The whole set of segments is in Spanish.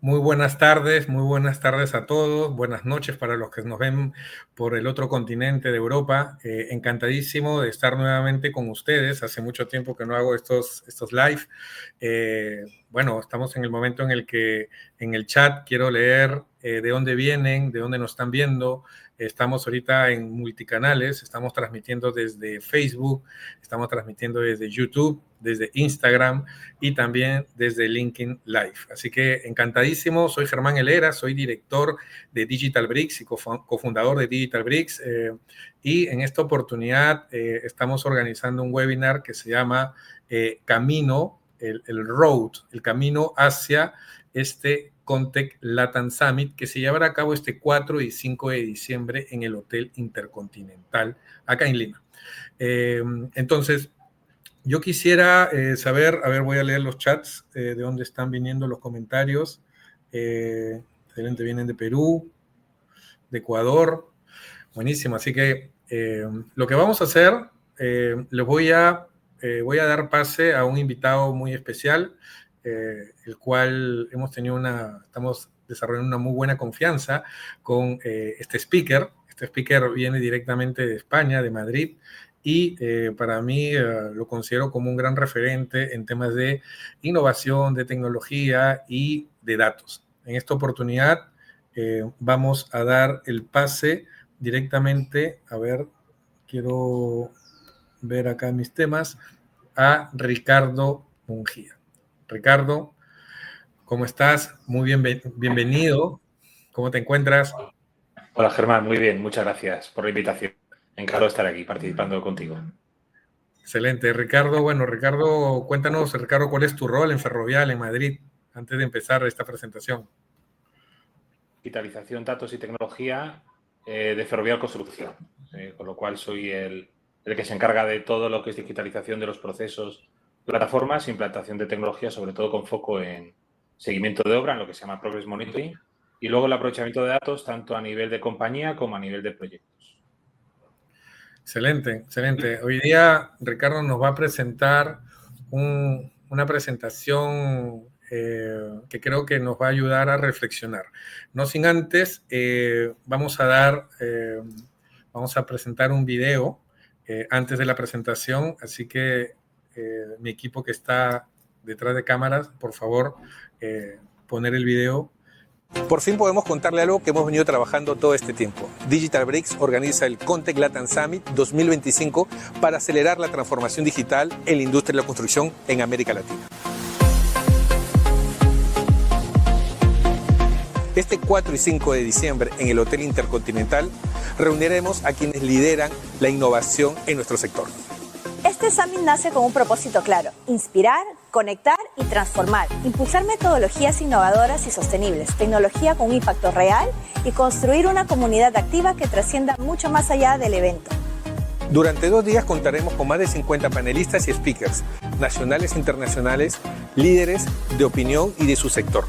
Muy buenas tardes a todos, buenas noches para los que nos ven por el otro continente de Europa. Encantadísimo de estar nuevamente con ustedes. Hace mucho tiempo que no hago estos live. Bueno, estamos en el momento en el que en el chat quiero leer de dónde vienen, de dónde nos están viendo. Estamos ahorita en multicanales, estamos transmitiendo desde Facebook, estamos transmitiendo desde YouTube, desde Instagram y también desde LinkedIn Live. Así que encantadísimo, soy Germán Helera, soy director de Digital Bricks y cofundador de Digital Bricks. Y en esta oportunidad estamos organizando un webinar que se llama Camino, el Road, el camino hacia este Contec Latam Summit, que se llevará a cabo este 4 y 5 de diciembre en el Hotel Intercontinental, acá en Lima. Entonces, yo quisiera saber, a ver, voy a leer los chats de dónde están viniendo los comentarios. Excelente, vienen de Perú, de Ecuador. Buenísimo, así que lo que vamos a hacer, les voy a dar pase a un invitado muy especial, el cual estamos desarrollando una muy buena confianza con este speaker. Este speaker viene directamente de España, de Madrid, y para mí lo considero como un gran referente en temas de innovación, de tecnología y de datos. En esta oportunidad vamos a dar el pase directamente, a ver, quiero ver acá mis temas, a Ricardo Mungía. Ricardo, ¿cómo estás? Muy bienvenido. ¿Cómo te encuentras? Hola Germán, muy bien, muchas gracias por la invitación. Encantado de estar aquí participando contigo. Excelente. Ricardo, bueno, Ricardo, cuéntanos, Ricardo, ¿cuál es tu rol en Ferrovial en Madrid antes de empezar esta presentación? Digitalización, datos y tecnología de Ferrovial Construcción, con lo cual soy el que se encarga de todo lo que es digitalización de los procesos, plataformas, implantación de tecnología, sobre todo con foco en seguimiento de obra, en lo que se llama Progress Monitoring, y luego el aprovechamiento de datos tanto a nivel de compañía como a nivel de proyectos. Excelente, excelente. Hoy día Ricardo nos va a presentar una presentación que creo que nos va a ayudar a reflexionar. No sin antes, vamos a presentar un video antes de la presentación, así que mi equipo que está detrás de cámaras, por favor, poner el video. Por fin podemos contarle algo que hemos venido trabajando todo este tiempo. Digital Bricks organiza el Contec Latam Summit 2025 para acelerar la transformación digital en la industria de la construcción en América Latina. Este 4 y 5 de diciembre en el Hotel Intercontinental reuniremos a quienes lideran la innovación en nuestro sector. Este Summit nace con un propósito claro: inspirar, conectar y transformar, impulsar metodologías innovadoras y sostenibles, tecnología con un impacto real y construir una comunidad activa que trascienda mucho más allá del evento. Durante 2 días contaremos con más de 50 panelistas y speakers, nacionales e internacionales, líderes de opinión y de su sector,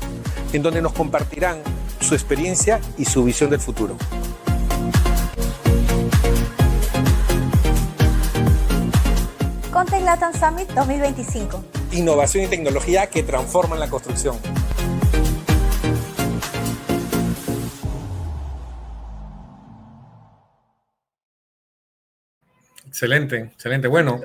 en donde nos compartirán su experiencia y su visión del futuro. Contec Latam Summit 2025. Innovación y tecnología que transforman la construcción. Excelente, excelente. Bueno,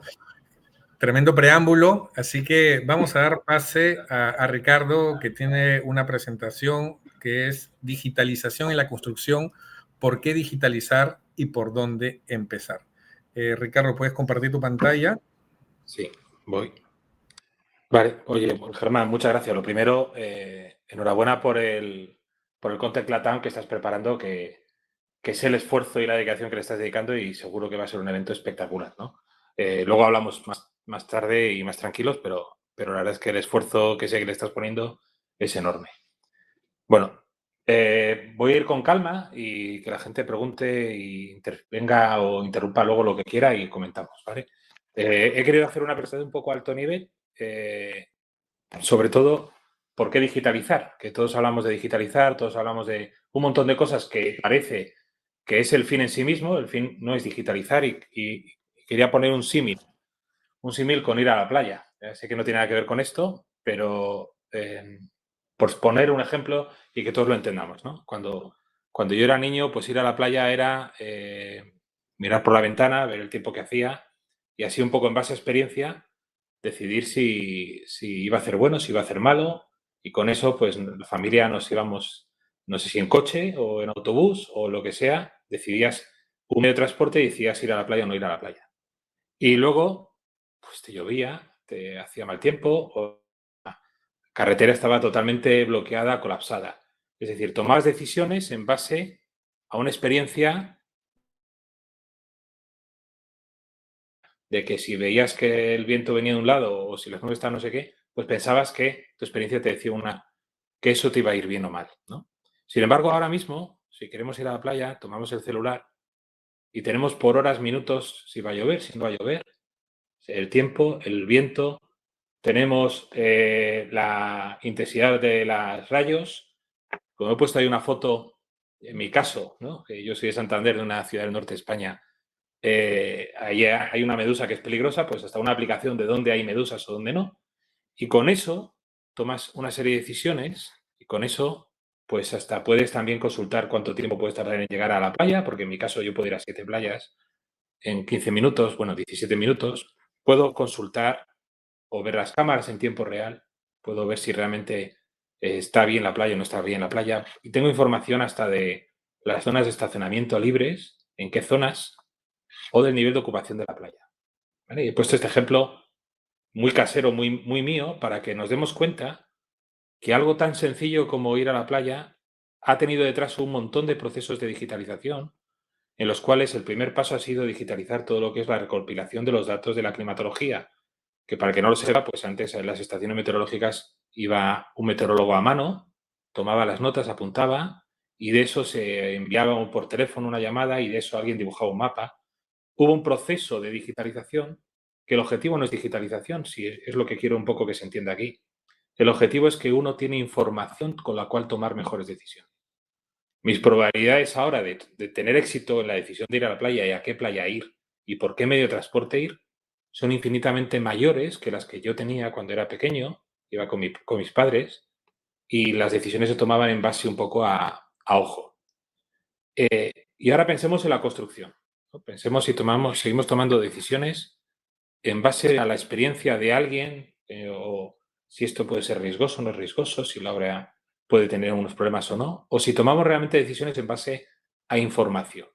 tremendo preámbulo, así que vamos a dar pase a Ricardo, que tiene una presentación que es digitalización en la construcción, por qué digitalizar y por dónde empezar. Ricardo, ¿puedes compartir tu pantalla? Sí, voy. Vale, oye, Germán, muchas gracias. Lo primero, enhorabuena por el Contec Latam que estás preparando, que es el esfuerzo y la dedicación que le estás dedicando y seguro que va a ser un evento espectacular, ¿no? Luego hablamos más tarde y más tranquilos, pero la verdad es que el esfuerzo que sé que le estás poniendo es enorme. Bueno, voy a ir con calma y que la gente pregunte y intervenga o interrumpa luego lo que quiera y comentamos, ¿vale? He querido hacer una presentación un poco alto nivel, sobre todo, ¿por qué digitalizar? Que todos hablamos de digitalizar, todos hablamos de un montón de cosas que parece que es el fin en sí mismo. El fin no es digitalizar y quería poner un símil con ir a la playa. Sé que no tiene nada que ver con esto, pero por poner un ejemplo y que todos lo entendamos, ¿no? Cuando yo era niño, pues ir a la playa era mirar por la ventana, ver el tiempo que hacía y así un poco en base a experiencia decidir si iba a hacer bueno, si iba a hacer malo, y con eso pues la familia nos íbamos, no sé si en coche o en autobús o lo que sea, decidías un medio de transporte y decidías ir a la playa o no ir a la playa. Y luego pues te llovía, te hacía mal tiempo o la carretera estaba totalmente bloqueada, colapsada. Es decir, tomabas decisiones en base a una experiencia de que si veías que el viento venía de un lado o si las nubes estaban no sé qué, pues pensabas que tu experiencia te decía que eso te iba a ir bien o mal, ¿no? Sin embargo, ahora mismo, si queremos ir a la playa, tomamos el celular y tenemos por horas, minutos, si va a llover, si no va a llover, el tiempo, el viento, tenemos la intensidad de los rayos. Como he puesto ahí una foto, en mi caso, ¿no? Que yo soy de Santander, de una ciudad del norte de España, ahí hay una medusa que es peligrosa, pues hasta una aplicación de dónde hay medusas o dónde no. Y con eso tomas una serie de decisiones y con eso pues hasta puedes también consultar cuánto tiempo puedes tardar en llegar a la playa, porque en mi caso yo puedo ir a 7 playas en 15 minutos, bueno, 17 minutos. Puedo consultar o ver las cámaras en tiempo real, puedo ver si realmente está bien la playa o no está bien la playa. Y tengo información hasta de las zonas de estacionamiento libres, en qué zonas, o del nivel de ocupación de la playa. ¿Vale? Y he puesto este ejemplo muy casero, muy mío, para que nos demos cuenta que algo tan sencillo como ir a la playa ha tenido detrás un montón de procesos de digitalización, en los cuales el primer paso ha sido digitalizar todo lo que es la recopilación de los datos de la climatología, que para que no lo sepa, pues antes en las estaciones meteorológicas iba un meteorólogo a mano, tomaba las notas, apuntaba, y de eso se enviaba por teléfono una llamada y de eso alguien dibujaba un mapa. Hubo un proceso de digitalización, que el objetivo no es digitalización, si es lo que quiero un poco que se entienda aquí. El objetivo es que uno tiene información con la cual tomar mejores decisiones. Mis probabilidades ahora de tener éxito en la decisión de ir a la playa y a qué playa ir y por qué medio de transporte ir son infinitamente mayores que las que yo tenía cuando era pequeño, iba con mis padres y las decisiones se tomaban en base un poco a ojo. Y ahora pensemos en la construcción, ¿no? Pensemos si seguimos tomando decisiones en base a la experiencia de alguien o si esto puede ser riesgoso o no es riesgoso, si la obra puede tener unos problemas o no, o si tomamos realmente decisiones en base a información.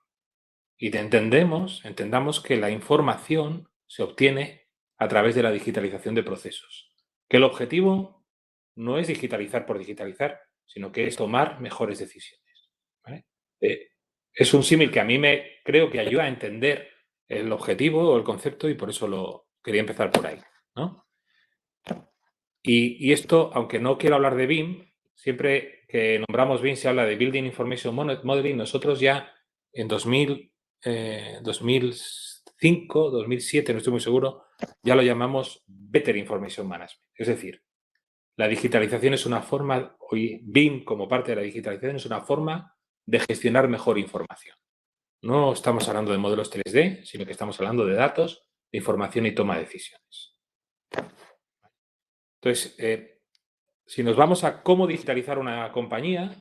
Y entendamos que la información se obtiene a través de la digitalización de procesos. Que el objetivo no es digitalizar por digitalizar, sino que es tomar mejores decisiones. ¿Vale? Es un símil que a mí creo que ayuda a entender el objetivo o el concepto y por eso lo quería empezar por ahí, ¿no? Y esto, aunque no quiero hablar de BIM, siempre que nombramos BIM se habla de Building Information Modeling. Nosotros ya en 2005, 2007, no estoy muy seguro, ya lo llamamos Better Information Management. Es decir, la digitalización es una forma, hoy BIM como parte de la digitalización es una forma de gestionar mejor información. No estamos hablando de modelos 3D, sino que estamos hablando de datos, de información y toma de decisiones. Entonces, si nos vamos a cómo digitalizar una compañía,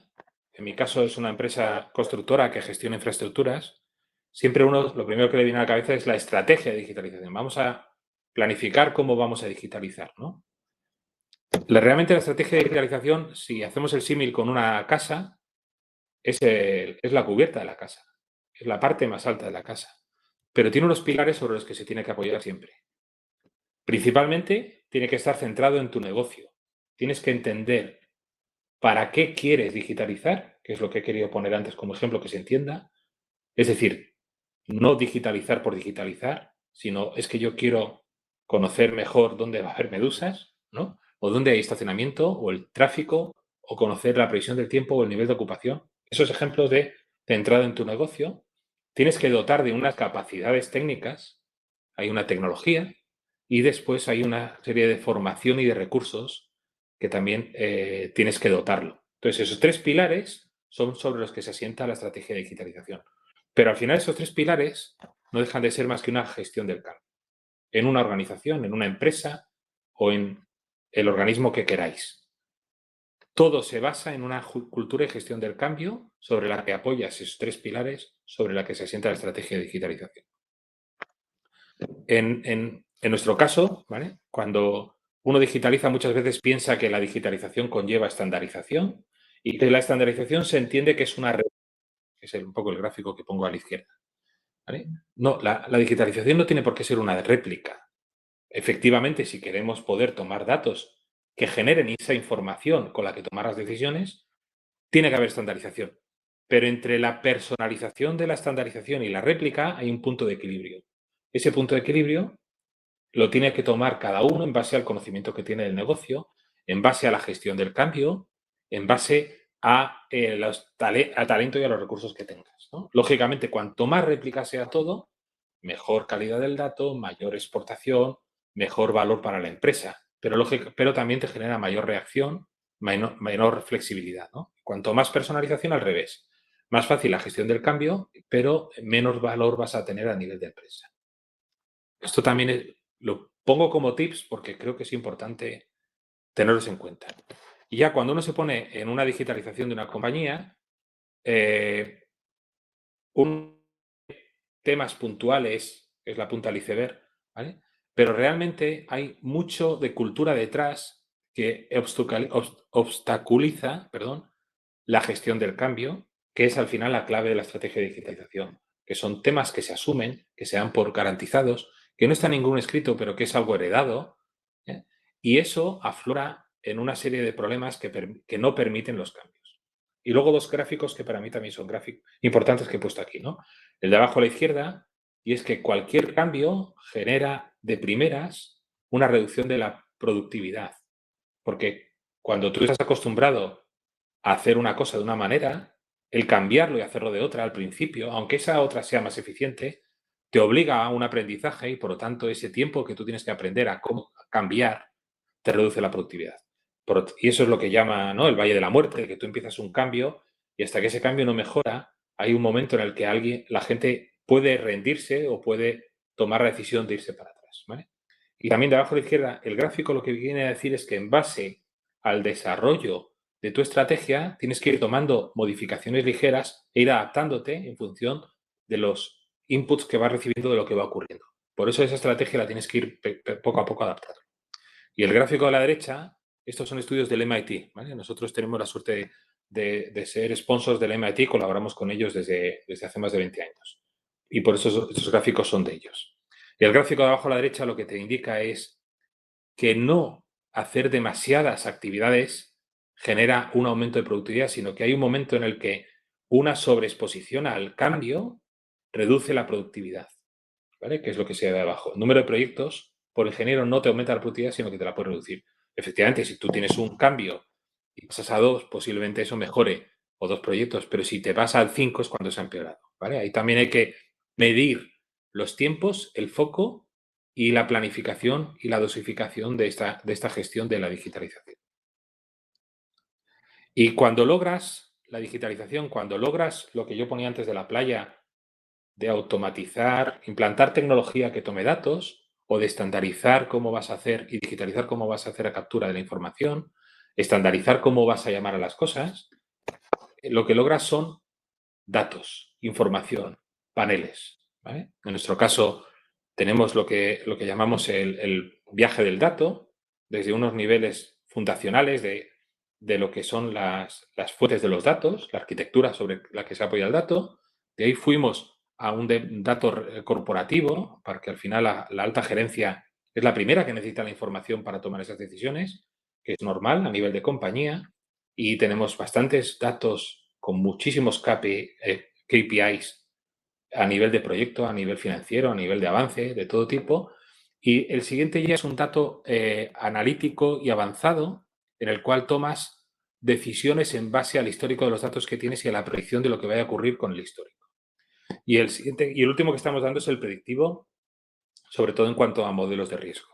en mi caso es una empresa constructora que gestiona infraestructuras, siempre lo primero que le viene a la cabeza es la estrategia de digitalización. Vamos a planificar cómo vamos a digitalizar, ¿no? Realmente la estrategia de digitalización, si hacemos el símil con una casa, es la cubierta de la casa, es la parte más alta de la casa, pero tiene unos pilares sobre los que se tiene que apoyar siempre. Principalmente, tiene que estar centrado en tu negocio. Tienes que entender para qué quieres digitalizar, que es lo que he querido poner antes como ejemplo que se entienda. Es decir, no digitalizar por digitalizar, sino es que yo quiero conocer mejor dónde va a haber medusas, ¿no? O dónde hay estacionamiento, o el tráfico, o conocer la previsión del tiempo o el nivel de ocupación. Esos ejemplos de centrado en tu negocio, tienes que dotar de unas capacidades técnicas, hay una tecnología, y después hay una serie de formación y de recursos que también tienes que dotarlo. Entonces, esos tres pilares son sobre los que se asienta la estrategia de digitalización. Pero al final esos tres pilares no dejan de ser más que una gestión del cambio. En una organización, en una empresa o en el organismo que queráis. todo se basa en una cultura y gestión del cambio sobre la que apoya esos 3 pilares sobre la que se asienta la estrategia de digitalización. En nuestro caso, ¿vale? Cuando uno digitaliza, muchas veces piensa que la digitalización conlleva estandarización y que la estandarización se entiende que es una red, que es un poco el gráfico que pongo a la izquierda, ¿vale? No, la digitalización no tiene por qué ser una réplica. Efectivamente, si queremos poder tomar datos que generen esa información con la que tomar las decisiones, tiene que haber estandarización. Pero entre la personalización de la estandarización y la réplica hay un punto de equilibrio. Ese punto de equilibrio lo tiene que tomar cada uno en base al conocimiento que tiene del negocio, en base a la gestión del cambio, en base a talento y a los recursos que tengas, ¿no? Lógicamente, cuanto más réplica sea todo, mejor calidad del dato, mayor exportación, mejor valor para la empresa. Pero también te genera mayor reacción, menor flexibilidad, ¿no? Cuanto más personalización, al revés. Más fácil la gestión del cambio, pero menos valor vas a tener a nivel de empresa. Esto también lo pongo como tips porque creo que es importante tenerlos en cuenta. Y ya cuando uno se pone en una digitalización de una compañía, temas puntuales es la punta del iceberg, ¿vale? Pero realmente hay mucho de cultura detrás que obstaculiza, la gestión del cambio, que es al final la clave de la estrategia de digitalización, que son temas que se asumen, que se dan por garantizados, que no está en ningún escrito, pero que es algo heredado, ¿eh? Y eso aflora en una serie de problemas que no permiten los cambios. Y luego 2 gráficos que para mí también son gráficos importantes que he puesto aquí, ¿no? El de abajo a la izquierda, y es que cualquier cambio genera de primeras una reducción de la productividad. Porque cuando tú estás acostumbrado a hacer una cosa de una manera, el cambiarlo y hacerlo de otra al principio, aunque esa otra sea más eficiente, te obliga a un aprendizaje y, por lo tanto, ese tiempo que tú tienes que aprender a cómo cambiar te reduce la productividad. Y eso es lo que llama, ¿no?, el valle de la muerte, que tú empiezas un cambio y hasta que ese cambio no mejora, hay un momento en el que la gente puede rendirse o puede tomar la decisión de irse para atrás, ¿vale? Y también de abajo a la izquierda, el gráfico lo que viene a decir es que en base al desarrollo de tu estrategia tienes que ir tomando modificaciones ligeras e ir adaptándote en función de los inputs que vas recibiendo de lo que va ocurriendo. Por eso esa estrategia la tienes que ir poco a poco adaptando. Y el gráfico de la derecha, estos son estudios del MIT, ¿vale? Nosotros tenemos la suerte de ser sponsors del MIT, colaboramos con ellos desde hace más de 20 años. Y por eso estos gráficos son de ellos. Y el gráfico de abajo a la derecha lo que te indica es que no hacer demasiadas actividades genera un aumento de productividad, sino que hay un momento en el que una sobreexposición al cambio reduce la productividad, ¿vale? Que es lo que se ve abajo. El número de proyectos por ingeniero no te aumenta la productividad, sino que te la puede reducir. Efectivamente, si tú tienes un cambio y pasas a 2, posiblemente eso mejore, o 2 proyectos, pero si te vas al 5 es cuando se ha empeorado, ¿vale? Ahí también hay que medir los tiempos, el foco y la planificación y la dosificación de esta gestión de la digitalización. Y cuando logras la digitalización, cuando logras lo que yo ponía antes de la playa, de automatizar, implantar tecnología que tome datos, o de estandarizar cómo vas a hacer y digitalizar cómo vas a hacer la captura de la información, estandarizar cómo vas a llamar a las cosas, lo que logras son datos, información, paneles, ¿vale? En nuestro caso tenemos lo que llamamos el viaje del dato, desde unos niveles fundacionales de lo que son las fuentes de los datos, la arquitectura sobre la que se apoya el dato. De ahí fuimos a un dato corporativo, para que al final la alta gerencia es la primera que necesita la información para tomar esas decisiones, que es normal a nivel de compañía, y tenemos bastantes datos con muchísimos KPIs a nivel de proyecto, a nivel financiero, a nivel de avance, de todo tipo. Y el siguiente ya es un dato analítico y avanzado, en el cual tomas decisiones en base al histórico de los datos que tienes y a la predicción de lo que vaya a ocurrir con el histórico. Y el último que estamos dando es el predictivo, sobre todo en cuanto a modelos de riesgo.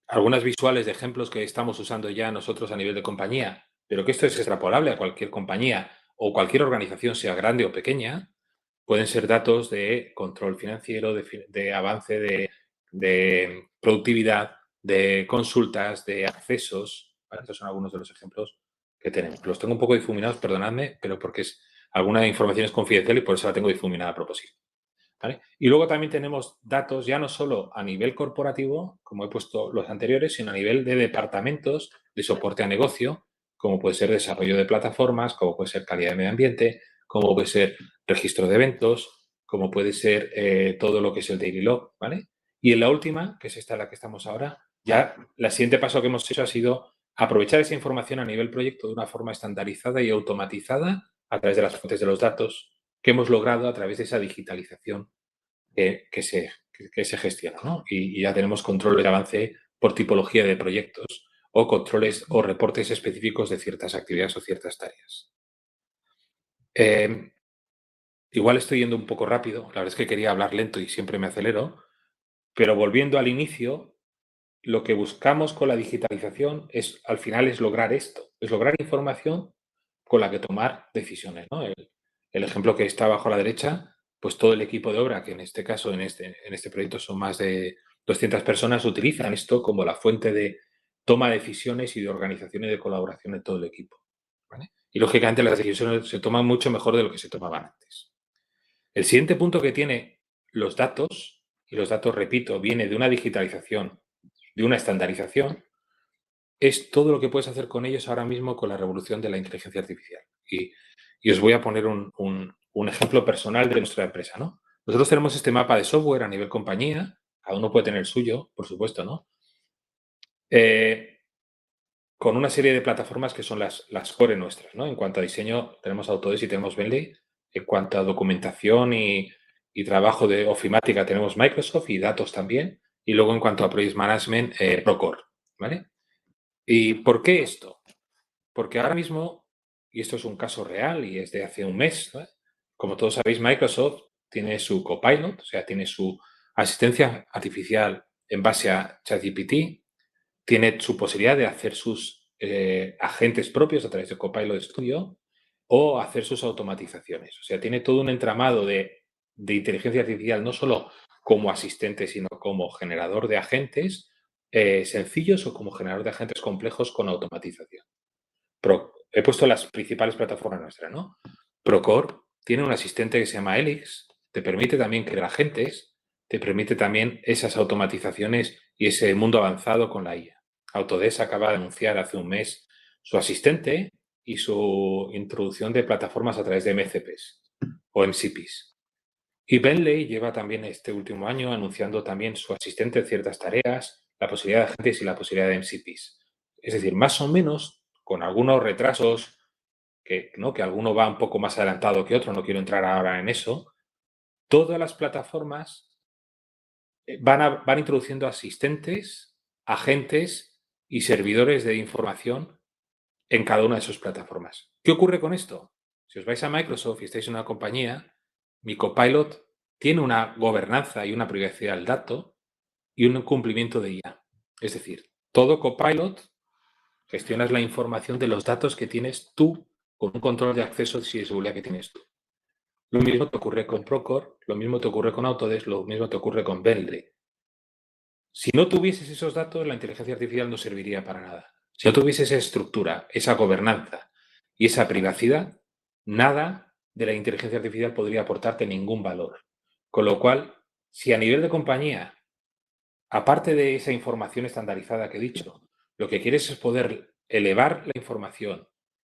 Algunas visuales de ejemplos que estamos usando ya nosotros a nivel de compañía, pero que esto es extrapolable a cualquier compañía o cualquier organización, sea grande o pequeña, pueden ser datos de control financiero, de avance de productividad, de consultas, de accesos, ¿vale? Estos son algunos de los ejemplos que tenemos. Los tengo un poco difuminados, perdonadme, pero porque alguna información es confidencial y por eso la tengo difuminada a propósito. ¿Vale? Y luego también tenemos datos ya no solo a nivel corporativo, como he puesto los anteriores, sino a nivel de departamentos de soporte a negocio, como puede ser desarrollo de plataformas, como puede ser calidad de medio ambiente, como puede ser registro de eventos, como puede ser todo lo que es el daily log, ¿vale? Y en la última, que es esta en la que estamos ahora, ya el siguiente paso que hemos hecho ha sido aprovechar esa información a nivel proyecto de una forma estandarizada y automatizada a través de las fuentes de los datos que hemos logrado a través de esa digitalización que se gestiona, ¿no? Y ya tenemos control de avance por tipología de proyectos o controles o reportes específicos de ciertas actividades o ciertas tareas. Igual estoy yendo un poco rápido, la verdad es que quería hablar lento y siempre me acelero, pero volviendo al inicio, lo que buscamos con la digitalización al final es lograr esto, es lograr información con la que tomar decisiones, ¿no? El ejemplo que está abajo a la derecha, pues todo el equipo de obra, que en este caso, en este proyecto son más de 200 personas, utilizan esto como la fuente de toma de decisiones y de organización y de colaboración de todo el equipo, ¿vale? Y lógicamente las decisiones se toman mucho mejor de lo que se tomaban antes. El siguiente punto que tiene los datos, y los datos, repito, viene de una digitalización, de una estandarización, es todo lo que puedes hacer con ellos ahora mismo con la revolución de la inteligencia artificial. Y os voy a poner un ejemplo personal de nuestra empresa, ¿no? Nosotros tenemos este mapa de software a nivel compañía, cada uno puede tener el suyo, por supuesto, ¿no? Con una serie de plataformas que son las core nuestras, ¿no? En cuanto a diseño, tenemos Autodesk y tenemos Bentley. En cuanto a documentación y trabajo de ofimática, tenemos Microsoft y datos también. Y luego, en cuanto a Project Management, Procore, ¿vale? ¿Y por qué esto? Porque ahora mismo, y esto es un caso real y es de hace un mes, ¿no? Como todos sabéis, Microsoft tiene su Copilot, o sea, tiene su asistencia artificial en base a ChatGPT, tiene su posibilidad de hacer sus agentes propios a través de Copilot Studio o hacer sus automatizaciones. O sea, tiene todo un entramado de inteligencia artificial, no solo como asistente, sino como generador de agentes sencillos o como generador de agentes complejos con automatización. He puesto las principales plataformas nuestras, ¿no? Procore tiene un asistente que se llama Helix, te permite también crear agentes, te permite también esas automatizaciones y ese mundo avanzado con la IA. Autodesk acaba de anunciar hace un mes su asistente y su introducción de plataformas a través de MCPs o MCPs. Y Bentley lleva también este último año anunciando también su asistente en ciertas tareas, la posibilidad de agentes y la posibilidad de MCPs. Es decir, más o menos, con algunos retrasos, que alguno va un poco más adelantado que otro, no quiero entrar ahora en eso, todas las plataformas van introduciendo asistentes, agentes y servidores de información en cada una de sus plataformas. ¿Qué ocurre con esto? Si os vais a Microsoft y estáis en una compañía, mi Copilot tiene una gobernanza y una privacidad del dato y un cumplimiento de IA. Es decir, todo Copilot gestionas la información de los datos que tienes tú con un control de acceso y de seguridad que tienes tú. Lo mismo te ocurre con Procore, lo mismo te ocurre con Autodesk, lo mismo te ocurre con Bentley. Si no tuvieses esos datos, la inteligencia artificial no serviría para nada. Si no tuvieses esa estructura, esa gobernanza y esa privacidad, nada de la inteligencia artificial podría aportarte ningún valor. Con lo cual, si a nivel de compañía, aparte de esa información estandarizada que he dicho, lo que quieres es poder elevar la información,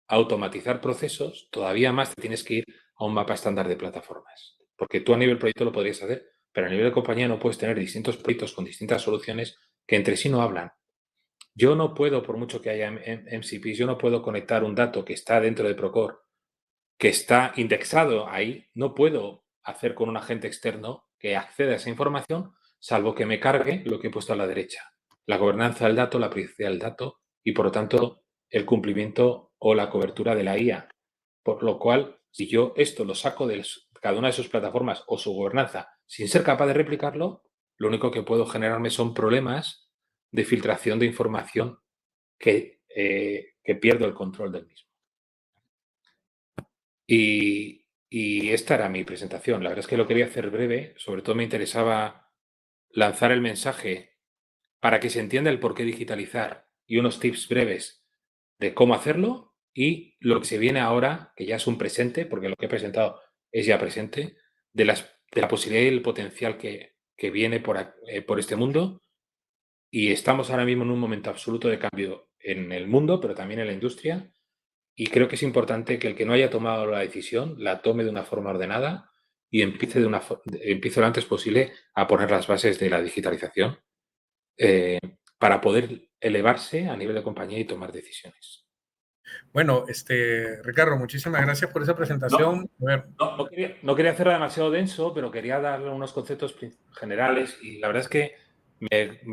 automatizar procesos, todavía más te tienes que ir a un mapa estándar de plataformas. Porque tú a nivel proyecto lo podrías hacer, pero a nivel de compañía no puedes tener distintos proyectos con distintas soluciones que entre sí no hablan. Yo no puedo, por mucho que haya MCPs, yo no puedo conectar un dato que está dentro de Procore, que está indexado ahí, no puedo hacer con un agente externo que acceda a esa información, salvo que me cargue lo que he puesto a la derecha. La gobernanza del dato, la privacidad del dato y, por lo tanto, el cumplimiento o la cobertura de la IA. Por lo cual, si yo esto lo saco de cada una de sus plataformas o su gobernanza sin ser capaz de replicarlo, lo único que puedo generarme son problemas de filtración de información que pierdo el control del mismo. Y esta era mi presentación. La verdad es que lo quería hacer breve. Sobre todo me interesaba lanzar el mensaje para que se entienda el por qué digitalizar y unos tips breves de cómo hacerlo y lo que se viene ahora, que ya es un presente, porque lo que he presentado es ya presente, de la posibilidad y el potencial que viene por este mundo. Y estamos ahora mismo en un momento absoluto de cambio en el mundo, pero también en la industria. Y creo que es importante que el que no haya tomado la decisión la tome de una forma ordenada y empiece lo antes posible a poner las bases de la digitalización para poder elevarse a nivel de compañía y tomar decisiones. Bueno, Ricardo, muchísimas gracias por esa presentación. A ver. No quería hacerlo demasiado denso, pero quería darle unos conceptos generales y la verdad es que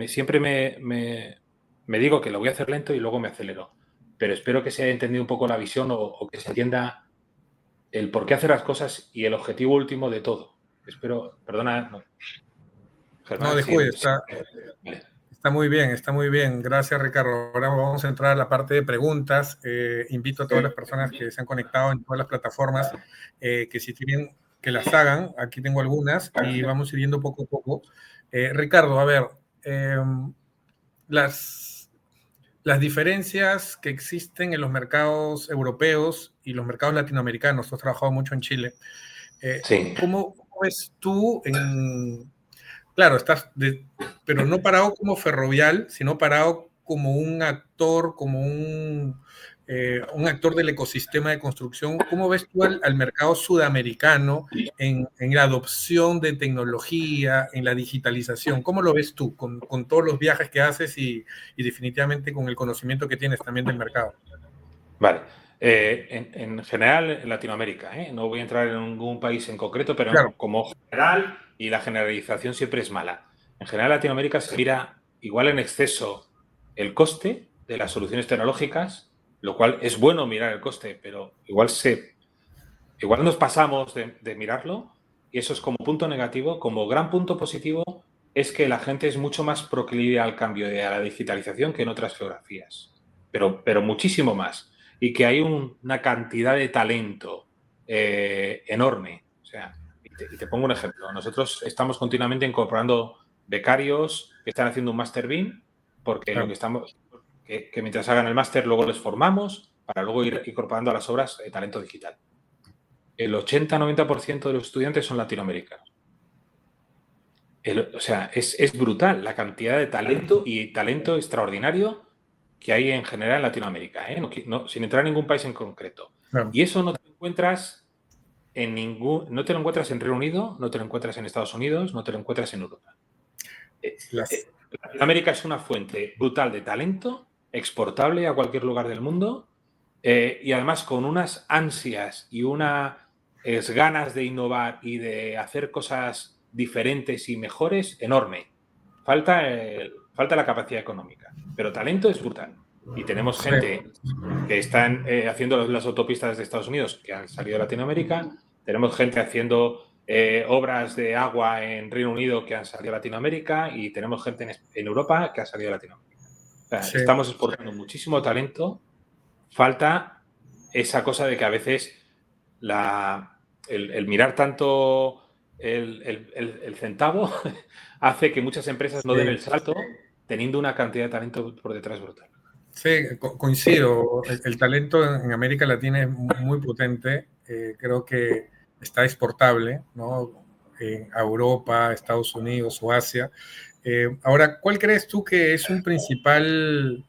siempre me digo que lo voy a hacer lento y luego me acelero. Pero espero que se haya entendido un poco la visión o que se entienda el por qué hacer las cosas y el objetivo último de todo. Espero, perdona, Germán, No, descuide, está muy bien, está muy bien. Gracias, Ricardo. Ahora vamos a entrar a la parte de preguntas. Invito a todas las personas que se han conectado en todas las plataformas que si tienen que las hagan. Aquí tengo algunas y vamos siguiendo poco a poco. Ricardo, a ver, las diferencias que existen en los mercados europeos y los mercados latinoamericanos. Tú has trabajado mucho en Chile. Sí. ¿Cómo ves tú claro, pero no parado como Ferrovial, sino parado como un actor, como un actor del ecosistema de construcción? ¿Cómo ves tú al mercado sudamericano en la adopción de tecnología, en la digitalización? ¿Cómo lo ves tú con todos los viajes que haces y definitivamente con el conocimiento que tienes también del mercado? Vale. En general, en Latinoamérica, no voy a entrar en ningún país en concreto, pero claro, como general, y la generalización siempre es mala. En general, Latinoamérica se mira igual en exceso el coste de las soluciones tecnológicas, lo cual es bueno mirar el coste, pero igual nos pasamos de mirarlo y eso es como punto negativo. Como gran punto positivo es que la gente es mucho más proclive al cambio y a la digitalización que en otras geografías, pero muchísimo más. Y que hay una cantidad de talento enorme. O sea, y te pongo un ejemplo. Nosotros estamos continuamente incorporando becarios que están haciendo un Master BIM, porque claro. lo que estamos, que mientras hagan el máster luego les formamos para luego ir incorporando a las obras talento digital. El 80-90% de los estudiantes son latinoamericanos. O sea, es brutal la cantidad de talento y talento extraordinario que hay en general en Latinoamérica, sin entrar en ningún país en concreto. Claro. Y eso no te lo encuentras no te lo encuentras en Reino Unido, no te lo encuentras en Estados Unidos, no te lo encuentras en Europa. Latinoamérica es una fuente brutal de talento, exportable a cualquier lugar del mundo, y además con unas ansias y unas ganas de innovar y de hacer cosas diferentes y mejores enorme. Falta la capacidad económica, pero talento es brutal. Y tenemos gente que están haciendo las autopistas de Estados Unidos que han salido de Latinoamérica, tenemos gente haciendo obras de agua en Reino Unido que han salido de Latinoamérica y tenemos gente en Europa que ha salido de Latinoamérica. O sea, estamos exportando muchísimo talento. Falta esa cosa de que a veces el mirar tanto el centavo hace que muchas empresas no den el salto teniendo una cantidad de talento por detrás brutal. Sí, coincido. El talento en América Latina es muy potente. Creo que está exportable, ¿no? A Europa, Estados Unidos o Asia. Ahora, ¿cuál crees tú que es una principal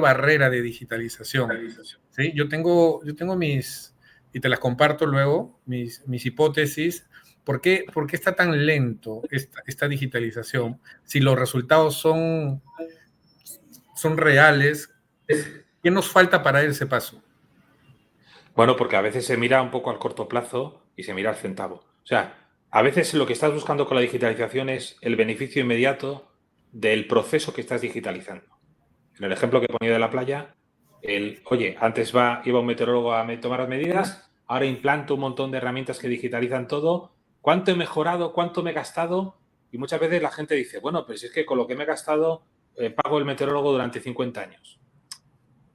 barrera de digitalización? ¿Sí? Yo tengo mis, y te las comparto luego, mis hipótesis. ¿Por qué está tan lento esta digitalización? Si los resultados son reales, ¿qué nos falta para ese paso? Bueno, porque a veces se mira un poco al corto plazo y se mira al centavo. O sea, a veces lo que estás buscando con la digitalización es el beneficio inmediato del proceso que estás digitalizando. En el ejemplo que he ponido de la playa, oye, antes iba un meteorólogo a tomar las medidas, ahora implanto un montón de herramientas que digitalizan todo. ¿Cuánto he mejorado? ¿Cuánto me he gastado? Y muchas veces la gente dice, bueno, pues es que con lo que me he gastado pago el meteorólogo durante 50 años.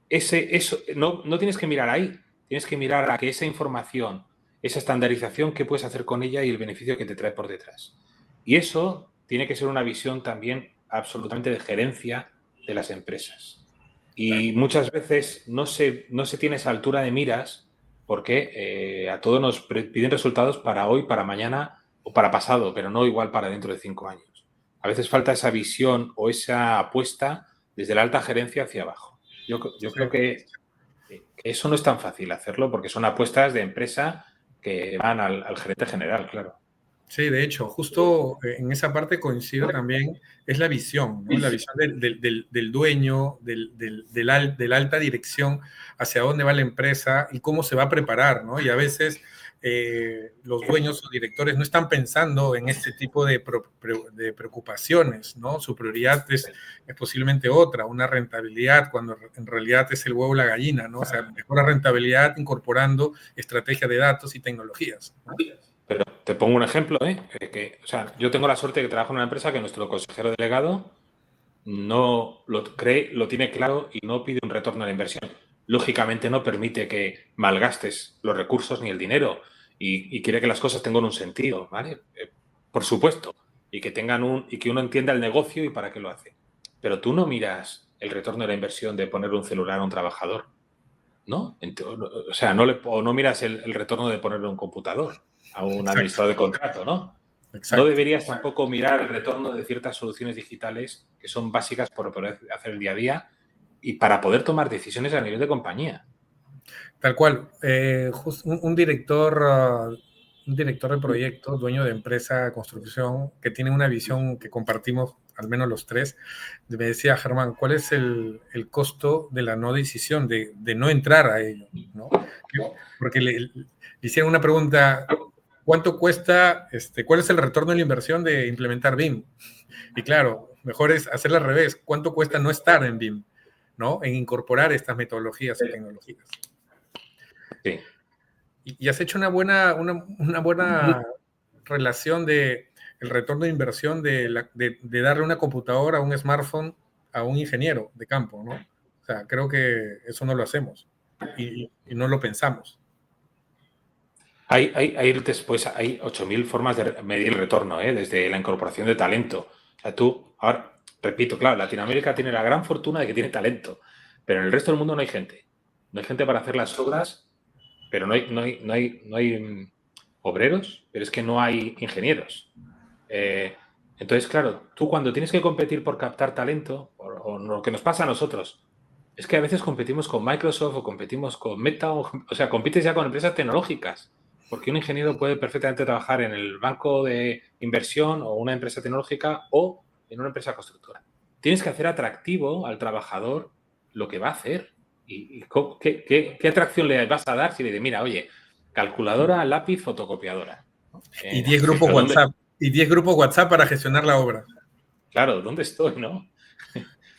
Eso, no tienes que mirar ahí, tienes que mirar a que esa información, esa estandarización, qué puedes hacer con ella y el beneficio que te trae por detrás. Y eso tiene que ser una visión también absolutamente de gerencia de las empresas. Y muchas veces no se tiene esa altura de miras porque a todos nos piden resultados para hoy, para mañana o para pasado, pero no igual para dentro de 5 años. A veces falta esa visión o esa apuesta desde la alta gerencia hacia abajo. Yo creo que eso no es tan fácil hacerlo porque son apuestas de empresa que van al gerente general, claro. Sí, de hecho, justo en esa parte coincido también, es la visión, ¿no? La visión del dueño, de la alta dirección, hacia dónde va la empresa y cómo se va a preparar, ¿no? Y a veces los dueños o directores no están pensando en este tipo de preocupaciones, ¿no? Su prioridad es posiblemente otra, una rentabilidad, cuando en realidad es el huevo o la gallina, ¿no? O sea, mejora rentabilidad incorporando estrategias de datos y tecnologías, ¿no? Pero te pongo un ejemplo, o sea, yo tengo la suerte de que trabajo en una empresa que nuestro consejero delegado no lo cree, lo tiene claro y no pide un retorno a la inversión. Lógicamente no permite que malgastes los recursos ni el dinero y quiere que las cosas tengan un sentido, ¿vale? Por supuesto, y que uno entienda el negocio y para qué lo hace. Pero tú no miras el retorno de la inversión de poner un celular a un trabajador, ¿no? O sea, no miras el retorno de ponerle un computador a un administrador de contrato, ¿no? Exacto. No deberías tampoco mirar el retorno de ciertas soluciones digitales que son básicas para poder hacer el día a día y para poder tomar decisiones a nivel de compañía. Tal cual. Un director de proyecto, dueño de empresa de construcción, que tiene una visión que compartimos, al menos los tres, me decía, Germán, ¿cuál es el costo de la no decisión, de no entrar a ello, ¿no? Porque le hicieron una pregunta, ¿cuánto cuesta, cuál es el retorno de la inversión de implementar BIM? Y claro, mejor es hacerlo al revés, ¿cuánto cuesta no estar en BIM, ¿no? En incorporar estas metodologías o tecnologías. Sí. Y has hecho una buena relación de el retorno de inversión de darle una computadora, un smartphone a un ingeniero de campo, ¿no? O sea, creo que eso no lo hacemos y no lo pensamos. Después hay 8.000 formas de medir el retorno, desde la incorporación de talento. O sea, ahora, repito, claro, Latinoamérica tiene la gran fortuna de que tiene talento, pero en el resto del mundo no hay gente. No hay gente para hacer las obras, pero no hay obreros, pero es que no hay ingenieros. Entonces, claro, tú cuando tienes que competir por captar talento, o lo que nos pasa a nosotros, es que a veces competimos con Microsoft o competimos con Meta, o sea, compites ya con empresas tecnológicas, porque un ingeniero puede perfectamente trabajar en el banco de inversión o una empresa tecnológica o en una empresa constructora. Tienes que hacer atractivo al trabajador lo que va a hacer. ¿Y qué atracción le vas a dar si le dices, mira, oye, calculadora, lápiz, fotocopiadora? Y 10 grupos WhatsApp. Y 10 grupos WhatsApp para gestionar la obra. Claro, ¿dónde estoy, no?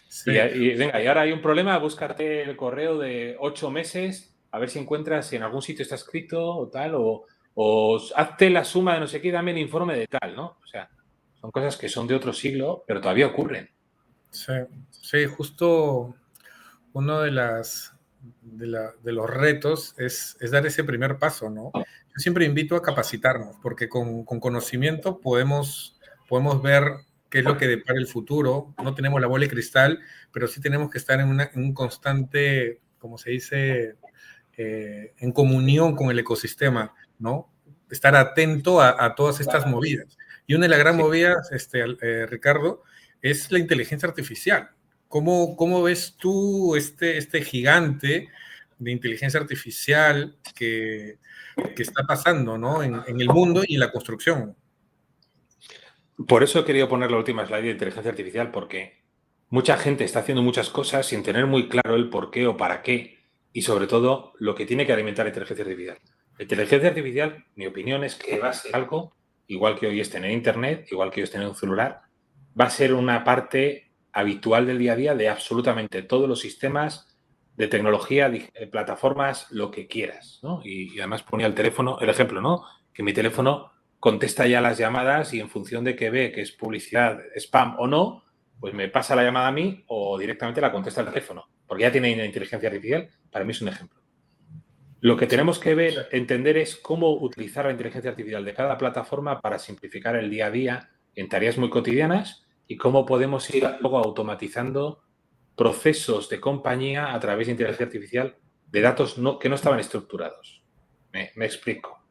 Sí. Venga, y ahora hay un problema, búscate el correo de 8 meses, a ver si encuentras si en algún sitio está escrito o tal, o hazte la suma de no sé qué, dame el informe de tal, ¿no? O sea, son cosas que son de otro siglo, pero todavía ocurren. Sí, justo uno de los retos es dar ese primer paso, ¿no? Yo siempre invito a capacitarnos, porque con conocimiento podemos ver qué es lo que depara el futuro. No tenemos la bola de cristal, pero sí tenemos que estar en un constante, como se dice, en comunión con el ecosistema, ¿no? Estar atento a todas estas movidas. Y una de las grandes movidas, Ricardo, es la inteligencia artificial. ¿Cómo ves tú este gigante de inteligencia artificial que está pasando, ¿no? en el mundo y en la construcción? Por eso he querido poner la última slide de inteligencia artificial, porque mucha gente está haciendo muchas cosas sin tener muy claro el por qué o para qué, y sobre todo lo que tiene que alimentar la inteligencia artificial. La inteligencia artificial, mi opinión es que va a ser algo, igual que hoy es tener internet, igual que hoy es tener un celular, va a ser una parte habitual del día a día de absolutamente todos los sistemas de tecnología, plataformas, lo que quieras, ¿no? Y además ponía el ejemplo, ¿no? Que mi teléfono contesta ya las llamadas y en función de que ve que es publicidad, spam o no, pues me pasa la llamada a mí o directamente la contesta el teléfono, porque ya tiene una inteligencia artificial. Para mí es un ejemplo. Lo que tenemos que entender es cómo utilizar la inteligencia artificial de cada plataforma para simplificar el día a día en tareas muy cotidianas y cómo podemos ir luego automatizando procesos de compañía a través de inteligencia artificial de datos que no estaban estructurados. Me explico.